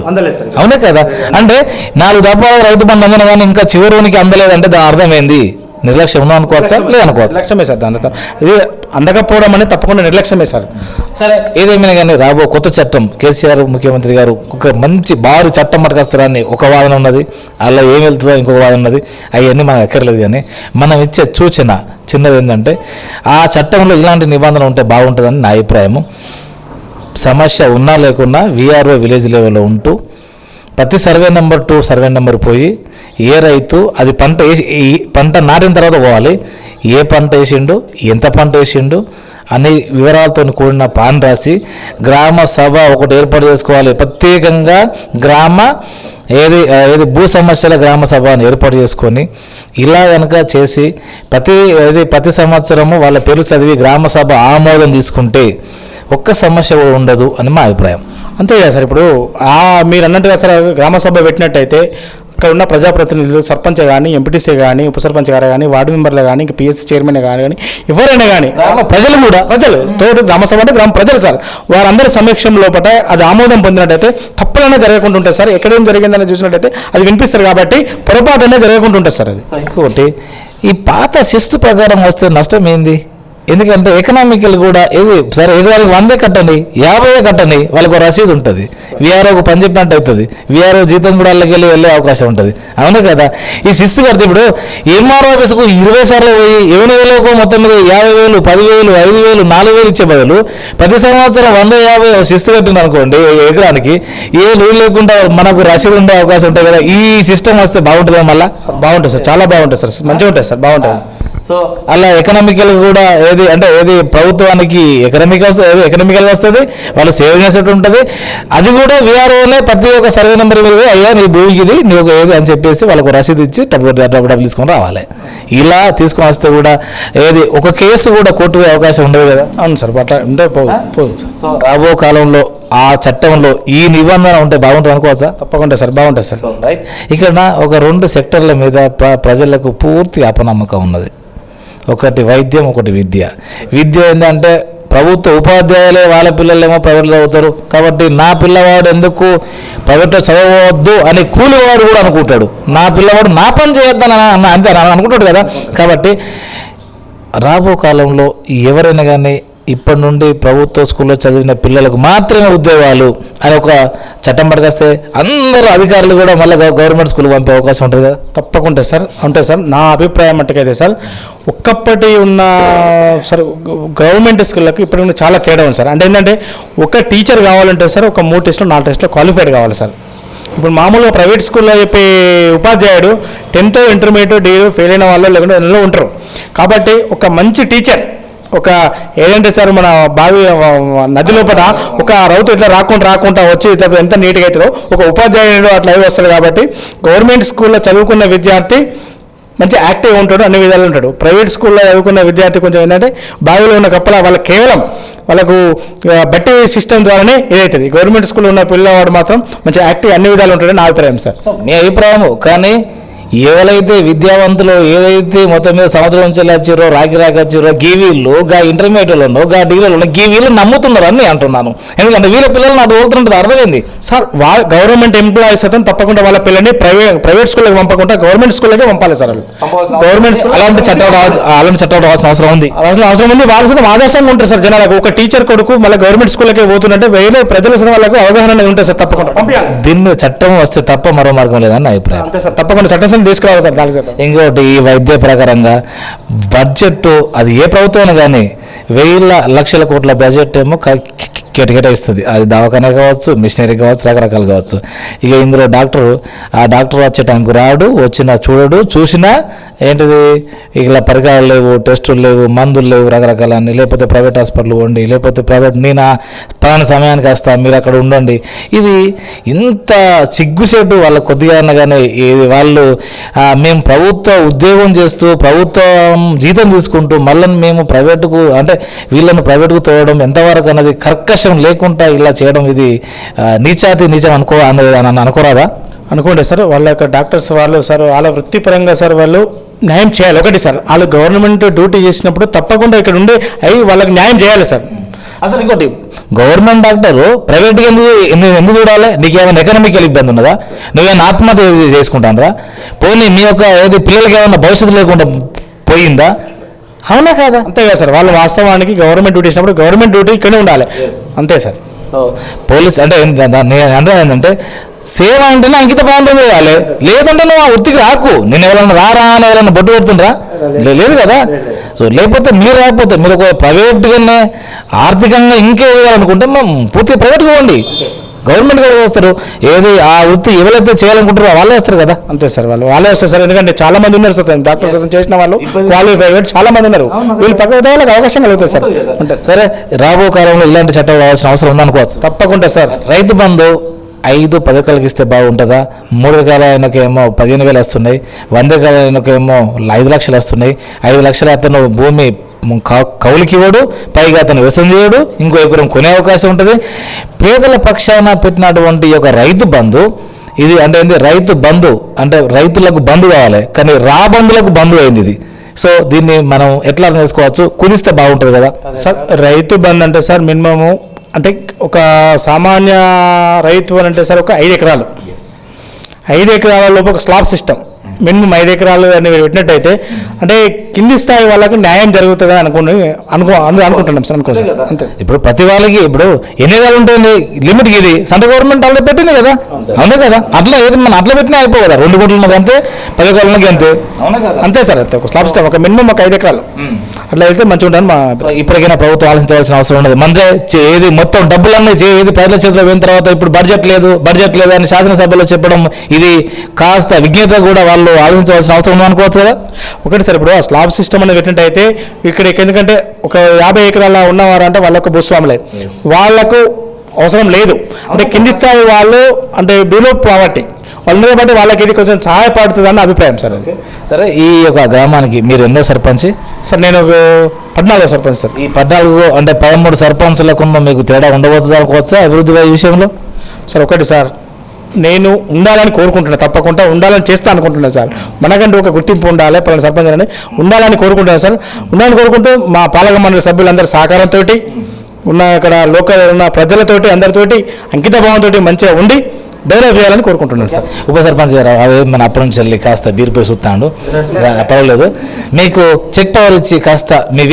అవునే కదా. అంటే 4 దఫాలు రైతు బంధు అందిన కానీ ఇంకా చివరికి అందలేదంటే దాని అర్థమైంది నిర్లక్ష్యం ఉందా అనుకోవచ్చా లేదనుకోవచ్చు? నిర్లక్ష్యమే సార్. దాని ఇది అందకపోవడం అనేది తప్పకుండా నిర్లక్ష్యమే సార్. సరే, ఏదేమైనా కానీ రాబో కొత్త చట్టం కేసీఆర్ ముఖ్యమంత్రి గారు ఒక మంచి భారీ చట్టం పట్టుకొస్తారని ఒక వాదన ఉన్నది, అలా ఏం వెళ్తుందో ఇంకొక వాదన ఉన్నది. అవన్నీ మనకు అక్కర్లేదు. కానీ మనం ఇచ్చే సూచన చిన్నది ఏంటంటే ఆ చట్టంలో ఇలాంటి నిబంధన ఉంటే బాగుంటుందని నా అభిప్రాయము. సమస్య ఉన్నా లేకున్నా విఆర్ఓ విలేజ్ లెవెల్లో ఉంటూ ప్రతి survey number to survey number పోయి ఏ రైతు అది పంట నాటిన తర్వాత పోవాలి, ఏ పంట వేసిండు, ఎంత పంట వేసిండు అనే వివరాలతో కూడిన పాన్ రాసి గ్రామ సభ ఒకటి ఏర్పాటు చేసుకోవాలి. ప్రత్యేకంగా ఏది భూ సమస్యల గ్రామ సభ అని ఏర్పాటు చేసుకొని ఇలా కనుక చేసి ప్రతి సంవత్సరము వాళ్ళ పేరు చదివి గ్రామ సభ ఆమోదం తీసుకుంటే ఒక్క సమస్య కూడా ఉండదు అని మా అభిప్రాయం. అంతే కదా సార్. ఇప్పుడు మీరు అన్నట్టుగా సార్ గ్రామ సభ పెట్టినట్టయితే అక్కడ ఉన్న ప్రజాప్రతినిధులు, సర్పంచ్ కానీ, ఎంపీటీసీ కానీ, ఉప సర్పంచ్ గారు కానీ, వార్డు మెంబర్లు కానీ, ఇంకా పిఎస్సీ చైర్మన్ కానీ ఎవరైనా కానీ ప్రజలు తోడు గ్రామ సభ అంటే గ్రామ ప్రజలు సార్, వారందరి సమక్షం లోపల అది ఆమోదం పొందినట్టయితే తప్పులనే జరగకుండా ఉంటుంది సార్. ఎక్కడేం జరిగిందని చూసినట్టయితే అది వినిపిస్తారు కాబట్టి పొరపాటు అనేది జరగకుండా ఉంటుంది సార్. అది ఇంకొకటి, ఈ పాత శిస్తు ప్రకారం వస్తే నష్టం ఏంది? ఎందుకంటే ఎకనామికల్ కూడా సరే వాళ్ళకి 100 కట్టండి, 50 కట్టండి, వాళ్ళకు రసీదు ఉంటుంది, విఆర్ఓకు పని చెప్పినట్టు అవుతుంది, విఆర్ఓ జీతం కూడా వాళ్ళకి వెళ్ళే అవకాశం ఉంటుంది. అవును కదా? ఈ శిస్తు కడితే ఇప్పుడు ఎంఆర్ఓ ఆఫీసుకు 20 సార్లు పోయి ఎవరిలోకి మొత్తం మీద 50,000, 10,000, 5,000, 4,000 ఇచ్చే బదులు ప్రతి సంవత్సరం 150 శిస్తు కట్టింది అనుకోండి ఎకరానికి, ఏ నీళ్ళు లేకుండా మనకు రసీదు ఉండే అవకాశం ఉంటుంది కదా. ఈ సిస్టమ్ వస్తే బాగుంటుంది. మళ్ళీ బాగుంటుంది సార్, చాలా బాగుంటుంది సార్, మంచిగా ఉంటుంది సార్, బాగుంటుంది. సో అలా ఎకనామికల్ కూడా ఏది ప్రభుత్వానికి ఎకనామికల్ వస్తుంది, వాళ్ళు సేవ్ చేసేట్టు ఉంటుంది. అది కూడా విఆర్ఓనే ప్రతి ఒక్క సర్వే నెంబర్ మీద అయ్యా నీ భూమికి ఇది నీ ఒక ఏది అని చెప్పేసి వాళ్ళకు రసీదు ఇచ్చి డబ్బులు తీసుకొని రావాలి. ఇలా తీసుకొని వస్తే కూడా ఒక కేసు కూడా కోర్టు పోయే అవకాశం ఉండదు కదా. అవును సార్, అట్లా ఉంటే పోదు. సో రాబో కాలంలో ఆ చట్టంలో ఈ నిబంధన ఉంటే బాగుంటుంది అనుకోవచ్చా? తప్పకుండా సార్, బాగుంటుంది సార్. రైట్. ఇక్కడ ఒక 2 సెక్టర్ల మీద ప్రజలకు పూర్తి అపనమ్మకం ఉన్నది. ఒకటి వైద్యం, ఒకటి విద్య. విద్య ఏంటంటే ప్రభుత్వ ఉపాధ్యాయులే వాళ్ళ పిల్లలేమో ప్రైవేట్లో చదువుతారు కాబట్టి నా పిల్లవాడు ఎందుకు ప్రైవేట్లో చదవవద్దు అని కూలివాడు కూడా అనుకుంటాడు. నా పిల్లవాడు నా పని చేయొద్దని అంతే అనుకుంటాడు కదా. కాబట్టి రాబో కాలంలో ఎవరైనా కానీ ఇప్పటి నుండి ప్రభుత్వ స్కూల్లో చదివిన పిల్లలకు మాత్రమే ఉద్యోగాలు అని ఒక చట్టం పట్టుకొస్తే అందరూ అధికారులు కూడా మళ్ళీ గవర్నమెంట్ స్కూల్ పంపే అవకాశం ఉంటుంది కదా. తప్పకుండా సార్, ఉంటాయి సార్. నా అభిప్రాయం మట్టుకైతే సార్ ఒక్కప్పటి ఉన్న సార్ గవర్నమెంట్ స్కూళ్ళకి ఇప్పుడు చాలా తేడా ఉంది సార్. అంటే ఏంటంటే ఒక టీచర్ కావాలంటే సార్ ఒక 3 టెస్టులు 4 టెస్టులు క్వాలిఫైడ్ కావాలి సార్. ఇప్పుడు మామూలుగా ప్రైవేట్ స్కూల్లో చెప్పే ఉపాధ్యాయుడు 10th ఇంటర్మీడియట్ డిగ్రీ ఫెయిల్ అయిన వాళ్ళు లేకుండా అందులో ఉంటారు. కాబట్టి ఒక మంచి టీచర్ ఏదంటే సార్ మన బావి నది లోపల ఒక రౌతు ఇట్లా రాకుండా వచ్చి ఎంత నీట్గా అవుతుందో ఒక ఉపాధ్యాయుడు అట్లా వస్తాడు. కాబట్టి గవర్నమెంట్ స్కూల్లో చదువుకున్న విద్యార్థి మంచి యాక్టివ్గా ఉంటాడు, అన్ని విధాలు ఉంటాడు. ప్రైవేట్ స్కూల్లో చదువుకున్న విద్యార్థి కొంచెం ఏంటంటే బావిలో ఉన్న కప్పల వాళ్ళకు బట్టి సిస్టమ్ ద్వారానే ఇదవుతుంది. గవర్నమెంట్ స్కూల్లో ఉన్న పిల్లవాడు మాత్రం మంచి యాక్టివ్ అన్ని విధాలు ఉంటాడని నా అభిప్రాయం సార్. మీ అభిప్రాయము. కానీ ఎవరైతే విద్యావంతులు ఏదైతే మొత్తం మీద సంవత్సరం నుంచి వచ్చారో రాకి వచ్చారో గీవీళ్ళు ఇంటర్మీడియట్లో డిగ్రీలో గీవీళ్ళు నమ్ముతున్నారు అని అంటున్నాను. ఎందుకంటే వీళ్ళ పిల్లలు నాకు తోలుతుంటుంది. అర్థమైంది సార్. గవర్నమెంట్ ఎంప్లాయీస్ అయితే తప్పకుండా వాళ్ళ పిల్లల్ని ప్రైవేట్ స్కూల్కి పంపకుండా గవర్నమెంట్ స్కూల్కే పంపాలి సార్. గవర్నమెంట్ స్కూల్ అలాంటి చట్టాలు రావాల్సిన అవసరం ఉంది. వాళ్ళ సైతం ఆదర్శంగా ఉంటారు సార్ జనాలకు. ఒక టీచర్ కొడుకు మళ్ళీ గవర్నమెంట్ స్కూల్కే పోతుందంటే వేరే ప్రజల సైతం వాళ్ళకు అవగాహన అనేది ఉంటుంది సార్. తప్పకుండా పంపించాలి. దీన్ని చట్టం వస్తే తప్ప మరో మార్గం లేదని నా అభిప్రాయం. అంతే సార్, తప్పకుండా చట్టం తీసుకురావాలి సార్. ఇంకోటి, ఈ వైద్య ప్రకారంగా బడ్జెట్ అది ఏ ప్రభుత్వం కానీ 1,000 లక్షల కోట్ల బడ్జెట్ ఏమో కేటాయిస్తుంది. అది దవాఖానే కావచ్చు, మిషనరీ కావచ్చు, రకరకాలు కావచ్చు. ఇక ఇందులో డాక్టర్ వచ్చే టైంకు రాడు, చూడడు, చూసినా ఏంటిది ఇలా పరికరాలు లేవు, టెస్టులు లేవు, మందులు లేవు, రకరకాలన్నీ. లేకపోతే ప్రైవేట్ హాస్పిటల్ పోండి, లేకపోతే నేను పలానా సమయానికి వస్తా, మీరు అక్కడ ఉండండి. ఇది ఇంత సిగ్గుసేటు వాళ్ళ కొద్దిగా అనగానే వాళ్ళు మేము ప్రభుత్వ ఉద్యోగం చేస్తూ ప్రభుత్వం జీతం తీసుకుంటూ మళ్ళీ మేము వీళ్ళని ప్రైవేటుకు తోవడం ఎంతవరకు అన్నది కర్కశం లేకుండా ఇలా చేయడం ఇది నీచం అనుకోరాదా? అనుకోండి సార్. వాళ్ళ యొక్క డాక్టర్స్ వాళ్ళు సార్ వాళ్ళ వృత్తిపరంగా సార్ వాళ్ళు న్యాయం చేయాలి. ఒకటి సార్, వాళ్ళు గవర్నమెంట్ డ్యూటీ చేసినప్పుడు తప్పకుండా ఇక్కడ ఉండి వాళ్ళకి న్యాయం చేయాలి సార్. అసలు ఇంకోటి, గవర్నమెంట్ డాక్టరు ప్రైవేట్గా ఎందుకు చూడాలి? నీకేమైనా ఎకనామికల్ ఇబ్బంది ఉన్నదా? నువ్వేమైనా ఆత్మహత్య చేసుకుంటానరా? పోనీ నీ యొక్క పిల్లలకి ఏమైనా భవిష్యత్తు లేకుండా పోయిందా? అవునా కాదా? అంతే కదా సార్, వాళ్ళు వాస్తవానికి గవర్నమెంట్ డ్యూటీ ఇచ్చినప్పుడు గవర్నమెంట్ డ్యూటీ ఇక్కడే ఉండాలి, అంతే సార్. సో పోలీస్ అంటే అంటే ఏంటంటే సేవ అంటేనే అంకిత భావంతో చేయాలి, లేదంటే నువ్వు ఆ వృత్తికి రాకు. నేను ఎవరన్నా రారా అని ఎవరన్నా బొట్టు పెడుతుండ్రా? లేదు కదా. సో లేకపోతే మీరు రాకపోతే మీరు ఒక ప్రైవేట్గానే ఆర్థికంగా ఇంకే వేయాలనుకుంటే పూర్తిగా ప్రైవేట్గా పోండి, గవర్నమెంట్ కూడా వస్తారు. ఏది ఆ వృత్తి ఎవరైతే చేయాలనుకుంటారో వాళ్ళే వస్తారు కదా. అంతే సార్, వాళ్ళే వస్తారు సార్. ఎందుకంటే చాలా మంది ఉన్నారు సార్, డాక్టర్ చేసిన వాళ్ళు క్వాలిఫైడ్ చాలా మంది ఉన్నారు. వీళ్ళు పక్క వాళ్ళకి అవకాశం కలుగుతుంది సార్. అంటే సరే, రాబో కాలంలో ఇలాంటి చట్టాలు రావాల్సిన అవసరం ఉందనుకోవచ్చు. తప్పకుండా సార్. రైతు బంధు 5-10 ఎకరాలకి ఇస్తే బాగుంటుందా? 3 ఎకరాల ఆయనకేమో 15,000 వస్తున్నాయి, 100 ఎకరాల ఆయనకేమో 5 లక్షలు వస్తున్నాయి. 5 లక్షల అతను భూమి కౌలుకి ఇవ్వడు, పైగా అతను వ్యవసాయం చేయడు, ఇంకో ఎకరం కొనే అవకాశం ఉంటుంది. పేదల పక్షాన పెట్టినటువంటి ఒక రైతు బంధు ఇది అంటే ఏంటి? రైతు బంధు అంటే రైతులకు బంధు కావాలి, కానీ రాబంధులకు బంధు అయింది ఇది. సో దీన్ని మనం ఎట్లా నేర్చుకోవచ్చు? కుదిస్తే బాగుంటుంది కదా సార్. రైతు బంధు అంటే సార్ మినిమము అంటే ఒక సామాన్య రైతు అని అంటే సార్ ఒక 5 ఎకరాలు, 5 ఎకరాల లోపు ఒక స్లాబ్ సిస్టమ్ మినిమం 5 ఎకరాలు అని పెట్టినట్టయితే అంటే కింది స్థాయి వాళ్ళకి న్యాయం జరుగుతుంది అనుకుంటున్నాం సార్. అనుకో అంతే. ఇప్పుడు ప్రతి వాళ్ళకి ఇప్పుడు ఎన్ని ఎకరాలు ఉంటుంది లిమిట్, ఇది సెంట్రల్ గవర్నమెంట్ ఆల్రెడీ పెట్టింది కదా, అవునే కదా. అట్లా ఏది మనం అట్లా పెట్టినా అయిపోయి కదా, 2 కోట్ల ఉన్నది అంతే, 10 ఎకరాలకి అంతే, అంతే సార్. అంతే ఒక స్లాబ్ సిస్టమ్ ఒక మినిమం ఒక 5 ఎకరాలు అట్లా అయితే మంచిగా ఉంటుంది. మా ఇప్పటికైనా ప్రభుత్వం ఆలోచించవలసిన అవసరం ఉండదు. మందే ఏది మొత్తం డబ్బులన్నీ ఏది ప్రజల చేతిలో పోయిన తర్వాత ఇప్పుడు బడ్జెట్ లేదు అని శాసనసభలో చెప్పడం, ఇది కాస్త విజ్ఞత కూడా వాళ్ళు ఆలోచించవలసిన అవసరం ఉందనుకోవచ్చు కదా. ఒకటి సార్, ఇప్పుడు ఆ స్లాబ్ సిస్టమ్ అనేది పెట్టినట్టయితే ఇక్కడ ఎందుకంటే ఒక 50 ఎకరాల ఉన్నవారు అంటే వాళ్ళకు భూస్వాములే, వాళ్ళకు అవసరం లేదు. అంటే కింది స్థాయి వాళ్ళు అంటే బిలో పావర్టీ వాళ్ళని బట్టి వాళ్ళకి ఇది కొంచెం సహాయపడుతుంది అన్న అభిప్రాయం సార్. అది సరే, ఈ యొక్క గ్రామానికి మీరు ఎన్నో సర్పంచ్ సార్? నేను 14వ సర్పంచ్ సార్. ఈ 14 అంటే 13 సర్పంచులకు మీకు తేడా ఉండబోతుంది అనుకోవచ్చా అభివృద్ధి విషయంలో? సార్ ఒకటి సార్, నేను ఉండాలని కోరుకుంటున్నాను, తప్పకుండా ఉండాలని చేస్తా అనుకుంటున్నాను సార్. మనకంటూ ఒక గుర్తింపు ఉండాలి, పలానా సర్పంచ్ అని ఉండాలని కోరుకుంటున్నాను సార్. ఉండాలని కోరుకుంటూ మా పాలక మండలి సభ్యులందరి సహకారంతో ఉన్న ఇక్కడ లోకల్ ఉన్న ప్రజలతోటి అందరితోటి అంకిత భావంతో మంచిగా ఉండి డెవలప్ చేయాలని కోరుకుంటున్నాను సార్. ఉప సర్పంచ్ గారు అవి మన అప్పటి నుంచి వెళ్ళి కాస్త బీరుపై చూస్తాడు, పర్వాలేదు. మీకు చెక్ పవర్ ఇచ్చి కాస్త మీ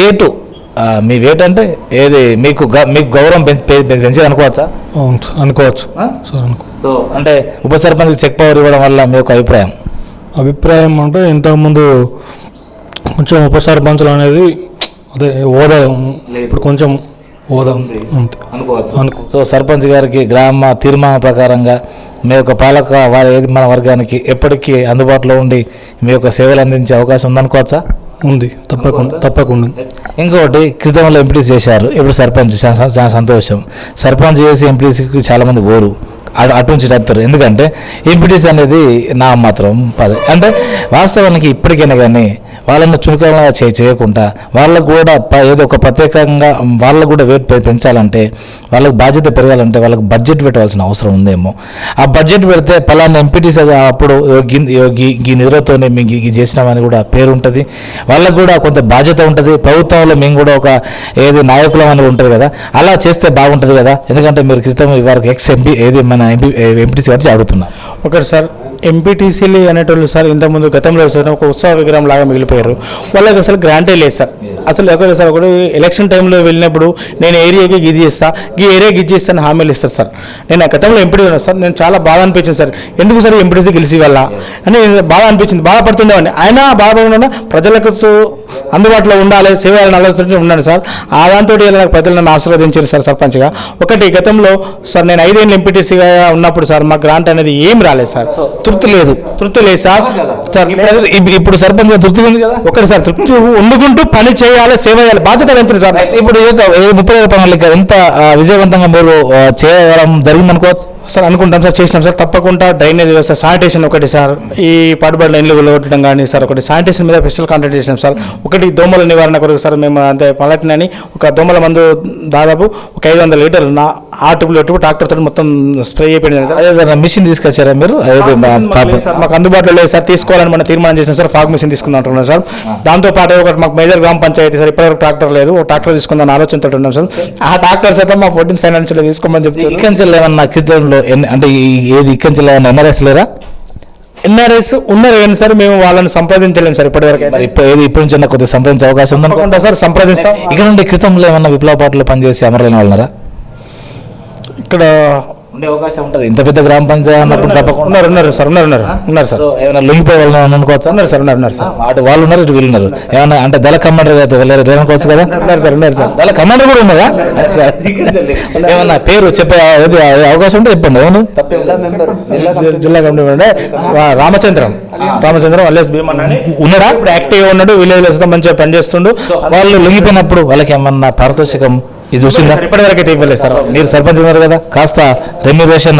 వేటు అంటే ఏది మీకు గౌరవం పెంచేది అనుకోవచ్చా? అనుకోవచ్చు. సో అంటే ఉప సర్పంచ్ చెక్ పవర్ ఇవ్వడం వల్ల మీ యొక్క అభిప్రాయం అంటే ఇంతకుముందు కొంచెం ఉప సర్పంచులు అనేది అదే హోదా ఇప్పుడు కొంచెం హోదా అనుకోవచ్చు. సో సర్పంచ్ గారికి గ్రామ తీర్మాన ప్రకారంగా మీ యొక్క పాలక మన వర్గానికి ఎప్పటికీ అందుబాటులో ఉండి మీ యొక్క సేవలు అందించే అవకాశం ఉందనుకోవచ్చా? ఉంది, తప్పకుండా. ఇంకొకటి, క్రితంలో ఎంపీటీసీ చేశారు, ఇప్పుడు సర్పంచ్, చాలా సంతోషం. సర్పంచ్ చేసి ఎంపీటీసీకి చాలామంది ఓరు అటు నుంచి వస్తారు, ఎందుకంటే ఎంపీటీసీ అనేది నా మాత్రం అంటే వాస్తవానికి ఇప్పటికైనా కానీ వాళ్ళని చురుకుగా చేయకుండా వాళ్ళకు కూడా ఏదో ఒక ప్రత్యేకంగా వాళ్ళకు కూడా వెయిట్ పెంచాలంటే, వాళ్ళకు బాధ్యత పెరగాలంటే వాళ్ళకు బడ్జెట్ పెట్టవలసిన అవసరం ఉందేమో. ఆ బడ్జెట్ పెడితే పలానా ఎంపీటీసీ అప్పుడు ఈ నిధులతోనే మేము ఇది చేసినామని కూడా పేరు ఉంటుంది, వాళ్ళకు కూడా కొంత బాధ్యత ఉంటుంది. ప్రభుత్వంలో మేము కూడా ఒక ఏది నాయకులం అని ఉంటుంది కదా, అలా చేస్తే బాగుంటుంది కదా. ఎందుకంటే మీరు క్రితం వారికి ఎంపీ ఏది మన ఎంపీటీసీ వచ్చి అడుగుతున్నాం. ఒకటి సార్, ఎంపీటీసీలు అనేటోళ్ళు సార్ ఇంతకుముందు గతంలో సార్ ఒక ఉత్సవ విగ్రహం లాగా మిగిలిపోయారు. వాళ్ళకి అసలు గ్రాంటే లేదు సార్. అసలు ఒకటి సార్, ఒకటి ఎలక్షన్ టైంలో వెళ్ళినప్పుడు నేను ఏరియాకి గిది చేస్తా, ఈ ఏరియా గిది చేస్తాను హామీలు ఇస్తారు సార్. నేను ఆ గతంలో ఎంపీటీ ఉన్నాను సార్, నేను చాలా బాధ అనిపించింది సార్, ఎందుకు సార్ ఎంపీటీసీ గెలిచి వల్ల అని బాధ అనిపించింది, బాధపడుతుండేవాడిని. అయినా బాధపడకుండా ప్రజలకు అందుబాటులో ఉండాలి, సేవ ఆలోచన ఉన్నాను సార్. ఆ దాంతో నాకు ప్రజలు నన్ను ఆశీర్వదించారు సార్ సర్పంచ్గా. ఒకటి గతంలో సార్ నేను 5 ఏళ్ళు ఎంపీటీసీగా ఉన్నప్పుడు సార్ మా గ్రాంట్ అనేది ఏం రాలేదు సార్. తృప్తి లేదు సార్. ఇప్పుడు సర్పంచ్ తృప్తి ఉంది కదా. ఒకటి సార్, తృప్తి వండుకుంటూ పని చేయాలి, సేవ చేయాలి, బాధ్యత ఎంత సార్. ఇప్పుడు 30 పనులకి ఎంత విజయవంతంగా మీరు చేయడం జరిగిందనుకోవచ్చు సార్? అనుకుంటాం సార్, చేసినాం సార్. తప్పకుండా డ్రైనేజ్ వ్యవస్థ, శానిటేషన్ ఒకటి సార్, ఈ పాటుబడుల ఇండ్లు కొట్టడం కానీ సార్, ఒకటి శానిటేషన్ మీద స్పెషల్ కాంట్రాక్ట్ చేసినాం సార్. ఒకటి దోమల నివారణ కొరకు సార్ మేము అంతే పలటినని ఒక దోమల మందు దాదాపు ఒక 500 లీటర్లు నా ఆటుబులు ట్రాక్టర్ తోటి మొత్తం స్ప్రే అయిపోయింది సార్. మిషన్ తీసుకొచ్చారా మీరు? మాకు అందుబాటులో లేదు సార్, తీసుకోవాలని మనం తీర్మానం చేసినాం సార్. ఫాగ్ మిషన్ తీసుకుందాం అంటున్నాం సార్. దాంతోపాటు ఒకటి మాకు మేజర్ గ్రామ పంచాయతీ సార్, ఇప్పటివరకు ట్రాక్టర్ లేదు, ఒక ట్రాక్టర్ తీసుకుందాం ఆలోచనతో ఉన్నాం సార్. ఆ ట్రాక్టర్స్ అయితే మా 14th ఫైనాన్షియల్ తీసుకోమని చెప్తారు. ఇక్కడి ఏమన్నా క్రితంలో అంటే ఏది ఇక్కడి ఏమన్నా ఎన్ఆర్ఎస్ లేరా? ఎన్ఆర్ఎస్ ఉన్నారు కానీ సార్ మేము వాళ్ళని సంప్రదించలేము సార్ ఇప్పటివరకు. మరి ఇప్పటి నుంచి కొద్దిగా సంప్రదించే అవకాశం ఉందనుకుంటా సార్ సంప్రదిస్తాం. ఇక్కడ నుండి క్రితంలో ఏమన్నా విప్లవ పార్టీలో పనిచేసి అమరులైన వాళ్ళరా ఇక్కడ ఉండే అవకాశం ఉంటుంది? ఇంత పెద్ద గ్రామ పంచాయతీ అన్నప్పుడు తప్పకుండా ఉన్నారు సార్. సో ఏమైనా లొంగిపోయి వాళ్ళని అనుకోవచ్చు? ఉన్నారు సార్. అటు వాళ్ళు ఉన్నారు, ఇటు వీళ్ళు ఉన్నారు. ఏమన్నా అంటే దళ కమాండర్ అయితే వెళ్ళారు అనుకోవచ్చు కదా? ఉన్నారు సార్. దళ కమాండర్ కూడా ఉన్నారా? ఏమన్నా పేరు చెప్పే అవకాశం ఉంటే చెప్పండి. ఏమన్నా జిల్లా కమిటీ రామచంద్రం అల్లెస్ భీమన్ అని ఉన్నాడా? ఇప్పుడు యాక్టివ్గా ఉన్నాడు, విలేజ్ మంచిగా పనిచేస్తుండు. వాళ్ళు లొంగిపోయినప్పుడు వాళ్ళకి ఏమన్నా పారితోషికం ఇది చూసిందా? ఇప్పటివరకు అయితే ఇవ్వలేదు సార్. మీరు సర్పంచ్ ఉన్నారు కదా, కాస్త రెమ్యునరేషన్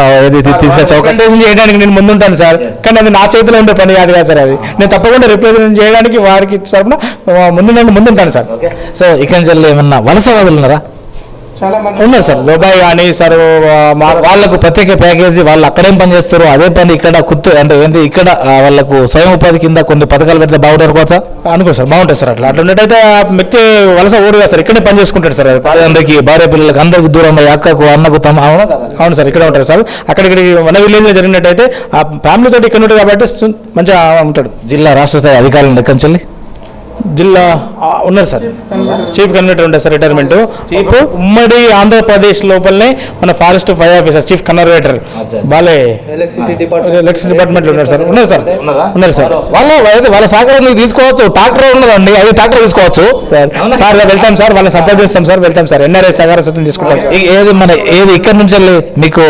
తీసుకొచ్చే అవకాశం చేయడానికి నేను ముందుంటాను సార్. కానీ అది నా చేతిలో ఉండే పని కాదు కదా సార్. అది నేను తప్పకుండా రిప్రజెంట్ చేయడానికి వారికి తరఫున ముందుంటాను సార్. సో ఇక్కడి నుంచి ఏమన్నా వలసవాదులు ఉన్నారా? ఉన్నారు సార్. దుబాయ్ కానీ సార్ వాళ్ళకు ప్రత్యేక ప్యాకేజీ, వాళ్ళు అక్కడేం పని చేస్తారు అదే పని ఇక్కడ అంటే ఏంటి ఇక్కడ వాళ్ళకు స్వయం ఉపాధి కింద కొన్ని పథకాలు పెడితే బాగుంటుంది అనుకోవచ్చా? అనుకో సార్, బాగుంటుంది సార్. అట్లా ఉన్నట్టయితే వ్యక్తి వలస ఊరుగా సార్ ఇక్కడే పని చేసుకుంటాడు సార్. అందరికి భార్య పిల్లలకి అందరికి దూరం అక్కకు అన్నకు తమ అవును సార్, ఇక్కడ ఉంటారు సార్. అక్కడికి మన విలేజ్లో జరిగినట్టయితే ఆ ఫ్యామిలీ తోటి ఇక్కడ ఉంటాడు కాబట్టి మంచిగా ఉంటాడు. జిల్లా రాష్ట్ర స్థాయి అధికారులు ఎక్కడి నుంచి జిల్లా ఉన్నారు సార్. చీఫ్ కన్వీనర్ ఉంటారు సార్, రిటైర్మెంట్ చీఫ్. ఉమ్మడి ఆంధ్రప్రదేశ్ లోపలనే మన ఫారెస్ట్ ఫైర్ ఆఫీసర్ చీఫ్ కన్వర్వేటర్ బాలే ఎలక్ట్రిసిటీ డిపార్ట్మెంట్ లో ఉన్నారు సార్. ఉన్నారు సార్. వాళ్ళ సహకారం తీసుకోవచ్చు. ట్రాక్టర్ ఉన్నదండి, అది ట్రాక్టర్ తీసుకోవచ్చు సార్. వెళ్తాం సార్, వాళ్ళని సంప్రదిస్తాం సార్. వెళ్తాం సార్. ఎన్ఆర్ఎస్ సహకార సత్యం తీసుకుంటాం. ఏది ఇక్కడ నుంచి మీకు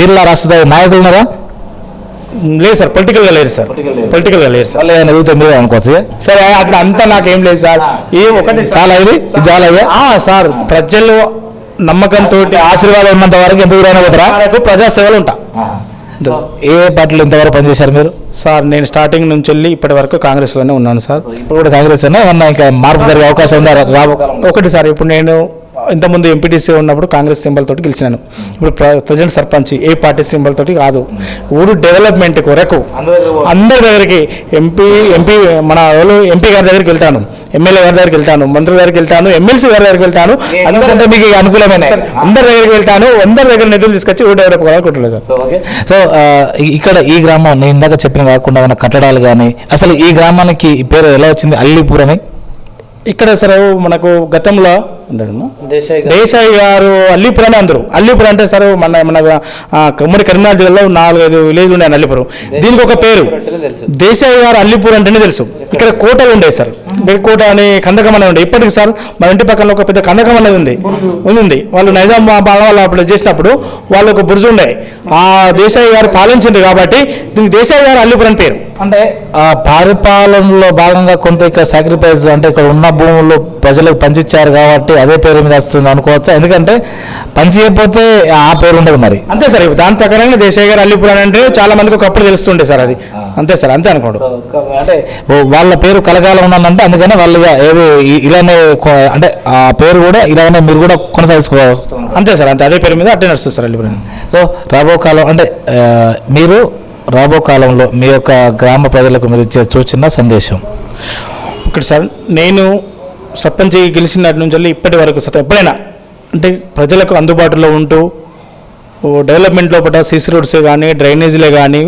జిల్లా రాష్ట్ర స్థాయి నాయకులు ఉన్నారా? లేదు సార్, పొలిటికల్గా లేరు సార్. వాళ్ళు ఏమైనా ఎదుగుతా మీరు అనుకోవచ్చు సార్. అట్లా అంతా నాకేం లేదు సార్. ఒకటి చాలా సార్, ప్రజలు నమ్మకంతో ఆశీర్వాదం ఉన్నంత వరకు ఎంత దూరం పోతారా? ప్రజాసేవలు ఉంటా. ఏ పార్టీలో ఇంతవరకు పనిచేశారు మీరు? సార్ నేను స్టార్టింగ్ నుంచి వెళ్ళి ఇప్పటి వరకు కాంగ్రెస్లోనే ఉన్నాను సార్. ఇప్పుడు కూడా కాంగ్రెస్ ఏమన్నా ఇంకా మార్పు జరిగే అవకాశం ఉందా రాబోకాలం? ఒకటి సార్, ఇప్పుడు నేను ఇంతకుముందు ఎంపీటీసీ ఉన్నప్పుడు కాంగ్రెస్ సింబల్ తోటి గెలిచినాను. ఇప్పుడు ప్రజెంట్ సర్పంచ్ ఏ పార్టీ సింబల్ తోటి కాదు. ఊరు డెవలప్మెంట్ కొరకు అందరి దగ్గరికి ఎంపీ మన ఎంపీ గారి దగ్గరికి వెళ్తాను, ఎమ్మెల్యే గారి దగ్గరికి వెళ్తాను, మంత్రి గారికి వెళ్తాను, ఎమ్మెల్సీ గారి దగ్గరికి వెళ్తాను. ఎందుకంటే మీకు అనుకూలమైన అందరి దగ్గరికి వెళ్తాను. అందరి దగ్గర నిధులు తీసుకొచ్చి ఊరు డెవలప్ కావాలనుకుంటున్నాను సార్. సో ఇక్కడ ఈ గ్రామం నేను ఇందాక చెప్పిన కాకుండా ఉన్న కట్టడాలు కానీ అసలు ఈ గ్రామానికి పేరు ఎలా వచ్చింది? అల్లిపూర్ అని. ఇక్కడ సార్ మనకు గతంలో దేశాయి గారు అల్లిపుర్ అని అందరూ. అల్లిపుర్ అంటే సార్ మన ఉమ్మడి కరీంనగర్ జిల్లాలో 4-5 విలేజ్లు ఉన్నాయి అల్లిపురం. దీనికి ఒక పేరు దేశాయి గారు అల్లిపూర్ అంటేనే తెలుసు. ఇక్కడ కోటలు ఉండేవి సార్. కోట అని కందకం అనేది ఉండే. ఇప్పటికి సార్ మన ఇంటి పక్కన ఒక పెద్ద కందకం అనేది ఉంది. వాళ్ళు నైజాం వాళ్ళు అప్పుడు చేసినప్పుడు వాళ్ళు ఒక బుర్జు ఉండే. ఆ దేశాయి గారు పాలించింది కాబట్టి దీనికి దేశాయి గారు అల్లిపుర్ అని పేరు. అంటే ఆ పరిపాలనలో భాగంగా కొంత ఇక్కడ సాక్రిఫైస్ అంటే ఇక్కడ ఉన్న భూములు ప్రజలకు పంచిచ్చారు కాబట్టి అదే పేరు మీద వస్తుంది అనుకోవచ్చా? ఎందుకంటే పని చేయకపోతే ఆ పేరు ఉండదు మరి. అంతే సార్, దాని ప్రకారంగా దేశాయి గారు అల్లిపూర్ అని అంటే చాలా మందికి ఒకప్పుడు తెలుస్తుండే సార్. అది అంతే సార్, అంతే అనుకోండి. అంటే వాళ్ళ పేరు కలకాలం ఉన్నదంటే అందుకనే వాళ్ళు ఇలానే అంటే ఆ పేరు కూడా ఇలానే మీరు కూడా కొనసాగించుకోవాలి. అంతే సార్, అంతే అదే పేరు మీద అట్టే నడుస్తుంది సార్ అల్లిపూర్. సో రాబో కాలం అంటే మీరు రాబో కాలంలో మీ యొక్క గ్రామ ప్రజలకు మీరు ఇచ్చే సూచన సందేశం ఒకటి సార్. నేను సర్పంచ్ గెలిచినటి నుంచి ఇప్పటి వరకు సార్ ఎప్పుడైనా అంటే ప్రజలకు అందుబాటులో ఉంటూ డెవలప్మెంట్ లోపల సీసీ రోడ్స్ కానీ డ్రైనేజీలే కానీ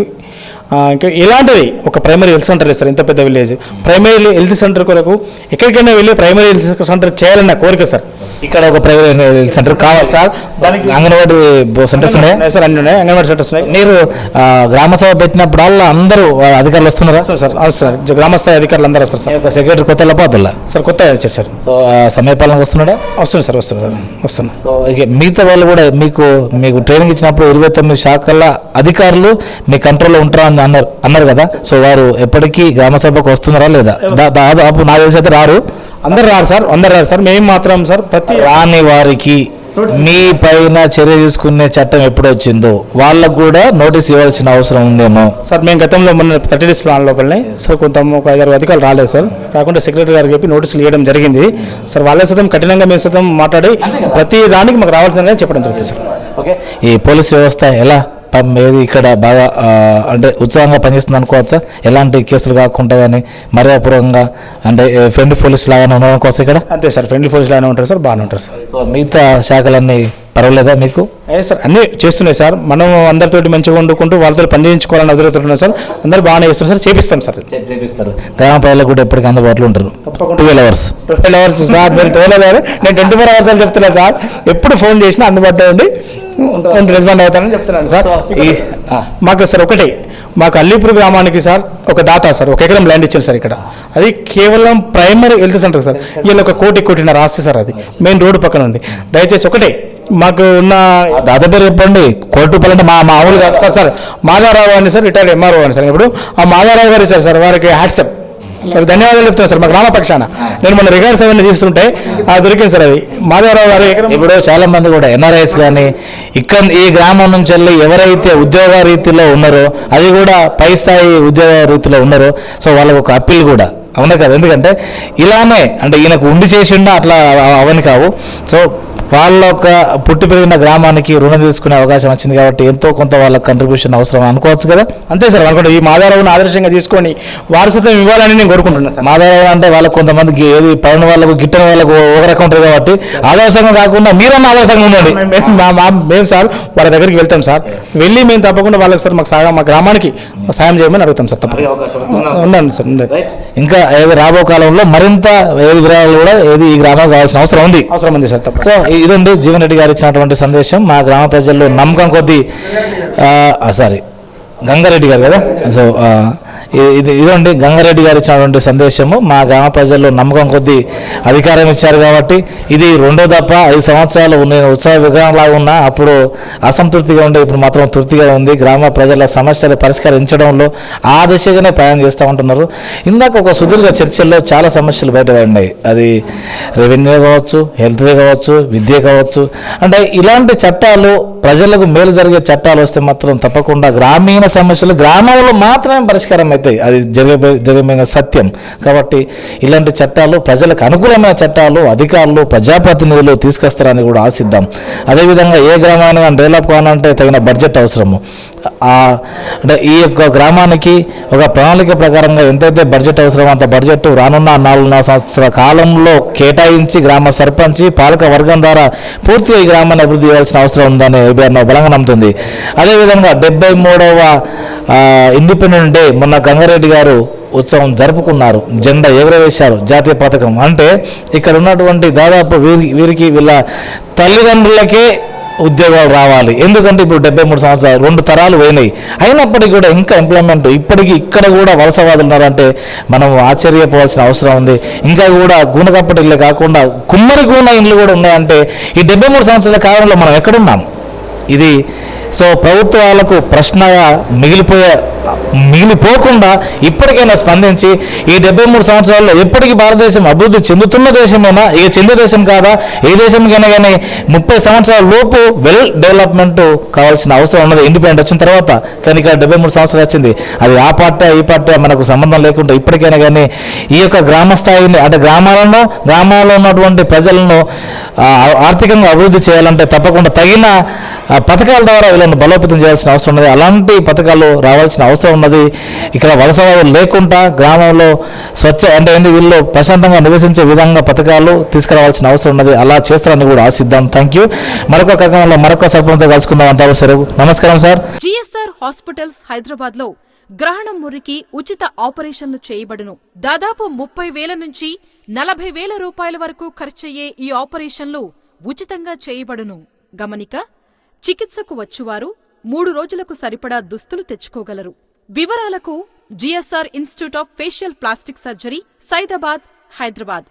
ఇంకా ఇలాంటివి ఒక ప్రైమరీ హెల్త్ సెంటర్ సార్. ఇంత పెద్ద విలేజ్ ప్రైమరీ హెల్త్ సెంటర్ కొరకు ఎక్కడికైనా వెళ్ళి ప్రైమరీ హెల్త్ సెంటర్ చేయాలన్న కోరిక సార్. ఇక్కడ ఒక ప్రైమరీ హెల్త్ సెంటర్ కావాలి సార్. దానికి అంగన్వాడీ సెంటర్స్ ఉన్నాయి సార్, అన్ని ఉన్నాయి. అంగన్వాడీ సెంటర్స్ ఉన్నాయి. మీరు గ్రామ సభ పెట్టినప్పుడల్లా అందరూ అధికారులు వస్తున్నారా? సార్ సార్ గ్రామస్థాయి అధికారులు అందరూ వస్తారు సార్. సెక్రటరీ కొత్త పోతుల్లా సార్, కొత్తగా వచ్చారు సార్. సో సమయపాలనకు వస్తున్నాడా? వస్తుంది సార్, వస్తున్నా. మిగతా వాళ్ళు కూడా మీకు ట్రైనింగ్ ఇచ్చినప్పుడు 29 శాఖల అధికారులు మీ కంట్రోల్లో ఉంటారని అన్నారు కదా. సో వారు ఎప్పటికీ గ్రామ సభకు వస్తున్నారా లేదా? దాదాపు నాకు తెలిసి అయితే రారు. అందరు రారు సార్. మేము మాత్రం సార్ ప్రతి రాని వారికి మీ పైన చర్య తీసుకునే చట్టం ఎప్పుడు వచ్చిందో వాళ్ళకు కూడా నోటీస్ ఇవ్వాల్సిన అవసరం ఉందేమో సార్. మేము గతంలో మొన్న 30 days ప్లాన్ లోపలనే సార్ కొంత ఒక 5-6 అధికారులు రాలేదు సార్. రాకుండా సెక్రటరీ గారికి చెప్పి నోటీసులు ఇవ్వడం జరిగింది సార్. వాళ్ళ సైతం కఠినంగా మేము మాట్లాడి ప్రతి దానికి మాకు రావాల్సిందని చెప్పడం జరుగుతుంది సార్. ఓకే, ఈ పోలీస్ వ్యవస్థ ఎలా ఏది ఇక్కడ బాగా అంటే ఉత్సాహంగా పనిచేస్తుంది అనుకోవచ్చా? ఎలాంటి కేసులు కాకుండా కానీ మర్యాదపూర్వకంగా అంటే ఫ్రెండ్ పోలీస్ లాగానే ఉండడం ఇక్కడ? అంతే సార్, ఫ్రెండ్లీ పోలీస్ లాగానే ఉంటారు సార్, బాగానే ఉంటారు సార్. సో మిగతా శాఖలన్నీ పర్వాలేదా మీకు? అదే సార్, అన్నీ చేస్తున్నాయి సార్. మనం అందరితోటి మంచిగా వండుకుంటూ వాళ్ళతో పని చేయించుకోవాలని అదురుతున్నాం సార్. అందరూ బాగానే చేస్తారు సార్, చేపిస్తాం సార్. చేపిస్తారు. గ్రామ ప్రజలకు కూడా ఎప్పటికీ అందుబాటులో ఉంటారు. 12 hours సార్. మీరు 12 hours, నేను 24 hours అని చెప్తున్నాను సార్. ఎప్పుడు ఫోన్ చేసినా అందుబాటులో ఉండి రెస్పాండ్ అవుతానని చెప్తున్నాను సార్. మాకు సార్ ఒకటే, మాకు అల్లీపూర్ గ్రామానికి సార్ ఒక దాత సార్ 1 ఎకరం ల్యాండ్ ఇచ్చారు సార్ ఇక్కడ. అది కేవలం ప్రైమరీ హెల్త్ సెంటర్ సార్. వీళ్ళు 1 కోటిన్నర ఆస్తి సార్. అది మెయిన్ రోడ్డు పక్కన ఉంది. దయచేసి ఒకటే మాకు ఉన్న దాదా పేరు చెప్పండి. ₹1,00,00,000 అంటే మామూలుగా సార్ మాధవరావు అని సార్, రిటైర్డ్ ఎంఆర్ఓ అని సార్. ఇప్పుడు ఆ మాధవరావు గారు ఇచ్చారు సార్, వారికి హ్యాట్సప్ ధన్యవాదాలు చెప్తాను సార్. మా గ్రామ పక్షాన నేను మన రికార్డ్స్ అవన్నీ తీస్తుంటే దొరికింది సార్. అది మాధవరావు గారు ఇప్పుడు చాలా మంది కూడా ఎన్ఆర్ఐస్ కానీ ఇక్కడ ఈ గ్రామం నుంచి వెళ్ళి ఎవరైతే ఉద్యోగ రీతిలో ఉన్నారో, అది కూడా పై స్థాయి ఉద్యోగ రీతిలో ఉన్నారో, సో వాళ్ళకు ఒక అప్పీల్ కూడా అవునా కదా. ఎందుకంటే ఇలానే అంటే ఈయనకు ఉండి చేసిండా అట్లా అవని కావు. సో వాళ్ళ ఒక పుట్టి పెరిగిన గ్రామానికి రుణం తీసుకునే అవకాశం వచ్చింది కాబట్టి ఎంతో కొంత వాళ్ళకి కంట్రిబ్యూషన్ అవసరం అనుకోవచ్చు కదా. అంతే సార్, అనుకుంటే ఈ మాధవరావుని ఆదర్శంగా తీసుకొని వారసత్వం ఇవ్వాలని నేను కోరుకుంటున్నాను సార్. మాధవరావు అంటే వాళ్ళకు కొంతమందికి ఏది పడిన వాళ్ళకు గిట్టని వాళ్ళకు ఒక రకం ఉంటుంది కాబట్టి ఆదర్శంగా కాకుండా మీరన్నా ఆదర్శంగా ఉండండి. మేము సార్ వాళ్ళ దగ్గరికి వెళ్తాం సార్. వెళ్ళి మేము తప్పకుండా వాళ్ళకి సార్ మాకు సాయం, మా గ్రామానికి సాయం చేయమని అడుగుతాం సార్. తప్పకుండా ఉందండి సార్. ఇంకా ఏది రాబో కాలంలో మరింత ఏది విరాళాలు కూడా ఏది ఈ గ్రామానికి కావాల్సిన అవసరం ఉంది సార్. తప్ప సో ఇదండి జీవన్ రెడ్డి గారు ఇచ్చినటువంటి సందేశం. మా గ్రామ ప్రజల్లో నమ్మకం కొద్దీ గంగారెడ్డి గారు కదా. సో ఇదండి గంగారెడ్డి గారు ఇచ్చినటువంటి సందేశము. మా గ్రామ ప్రజల్లో నమ్మకం కొద్దీ అధికారం ఇచ్చారు కాబట్టి ఇది రెండో తప్ప 5 సంవత్సరాలు నేను ఉత్సాహ విగ్రహంలాగా ఉన్నా అప్పుడు అసంతృప్తిగా ఉండే, ఇప్పుడు మాత్రం తృప్తిగా ఉంది. గ్రామ ప్రజల సమస్యలు పరిష్కరించడంలో ఆ దిశగానే ప్రయాణం చేస్తూ ఉంటున్నారు. ఇందాక ఒక సుదీర్ఘ చర్చల్లో చాలా సమస్యలు బయటపడినాయి. అది రెవెన్యూ కావచ్చు, హెల్త్ కావచ్చు, విద్య కావచ్చు. అంటే ఇలాంటి చట్టాలు ప్రజలకు మేలు జరిగే చట్టాలు వస్తే మాత్రం తప్పకుండా గ్రామీణ సమస్యలు గ్రామంలో మాత్రమే పరిష్కారం అవుతాయి. అది జరిగిపోయిన సత్యం. కాబట్టి ఇలాంటి చట్టాలు ప్రజలకు అనుకూలమైన చట్టాలు అధికారులు ప్రజాప్రతినిధులు తీసుకొస్తారని కూడా ఆశిద్దాం. అదేవిధంగా ఏ గ్రామాన్ని డెవలప్ కావాలంటే తగిన బడ్జెట్ అవసరము. అంటే ఈ యొక్క గ్రామానికి ఒక ప్రణాళిక ప్రకారంగా ఎంతైతే బడ్జెట్ అవసరమో అంత బడ్జెట్ రానున్న 4 సంవత్సరాల కాలంలో కేటాయించి గ్రామ సర్పంచ్ పాలక వర్గం ద్వారా పూర్తిగా ఈ గ్రామాన్ని అభివృద్ధి చేయాల్సిన అవసరం ఉందని IBR బలంగా నమ్ముతుంది. అదేవిధంగా 73వ ఇండిపెండెంట్ డే మొన్న గంగారెడ్డి గారు ఉత్సవం జరుపుకున్నారు. జెండా ఎగురవేశారు, జాతీయ పథకం. అంటే ఇక్కడ ఉన్నటువంటి దాదాపు వీరికి వీళ్ళ తల్లిదండ్రులకే ఉద్యోగాలు రావాలి. ఎందుకంటే ఇప్పుడు 73 సంవత్సరాలు 2 తరాలు పోయినాయి. అయినప్పటికీ కూడా ఇంకా ఎంప్లాయ్మెంట్ ఇప్పటికీ ఇక్కడ కూడా వలసవాదులు ఉన్నారంటే మనం ఆశ్చర్యపోవాల్సిన అవసరం ఉంది. ఇంకా కూడా గూనకప్పటి ఇల్లు కాకుండా కుమ్మరి గూన ఇండ్లు కూడా ఉన్నాయంటే ఈ 73 సంవత్సరాల కాలంలో మనం ఎక్కడున్నాం? ఇది సో ప్రభుత్వాలకు ప్రశ్నగా మిగిలిపోకుండా ఇప్పటికైనా స్పందించి ఈ 73 సంవత్సరాల్లో ఎప్పటికీ భారతదేశం అభివృద్ధి చెందుతున్న దేశమేనా, ఇక చెందే దేశం కాదా, ఏ దేశంకైనా కానీ 30 సంవత్సరాల లోపు వెల్ డెవలప్మెంట్ కావాల్సిన అవసరం ఉన్నది ఇండిపెండెంట్ వచ్చిన తర్వాత. కానీ ఇక్కడ 73 సంవత్సరాలు వచ్చింది. అది ఆ పార్టీ ఈ పార్టీ మనకు సంబంధం లేకుండా ఇప్పటికైనా కానీ ఈ యొక్క గ్రామ స్థాయిని అంటే గ్రామాల్లో ఉన్నటువంటి ప్రజలను ఆర్థికంగా అభివృద్ధి చేయాలంటే తప్పకుండా తగిన పథకాల ద్వారా వీళ్ళని బలోపేతం చేయాల్సిన అవసరం ఉన్నది. అలాంటి పథకాలు రావాల్సిన అవసరం ఉన్నది. ఇక్కడ వలసవాదులు లేకుండా గ్రామంలో స్వచ్ఛ అంటే వీళ్ళు ప్రశాంతంగా నివసించే విధంగా పథకాలు తీసుకురావాల్సిన అవసరం ఉన్నది. అలా చేస్తారని కూడా ఆశిద్దాం. Thank you. మరొక కార్యక్రమంలో మరొక సర్పంచ్తో కలుసుకుందాం. అంతా సెలవు. నమస్కారం సార్. GSR హాస్పిటల్స్ హైదరాబాద్ లో గ్రహణం మురికి ఉచిత ఆపరేషన్లు చేయబడును. దాదాపు 30,000 నుంచి 40,000 రూపాయల వరకు ఖర్చయ్యే ఈ ఆపరేషన్లు ఉచితంగా చేయబడును. గమనిక: చికిత్సకు వచ్చువారు 3 రోజులకు సరిపడా దుస్తులు తెచ్చుకోగలరు. వివరాలకు GSR institute of facial plastic surgery, Saidabad, Hyderabad.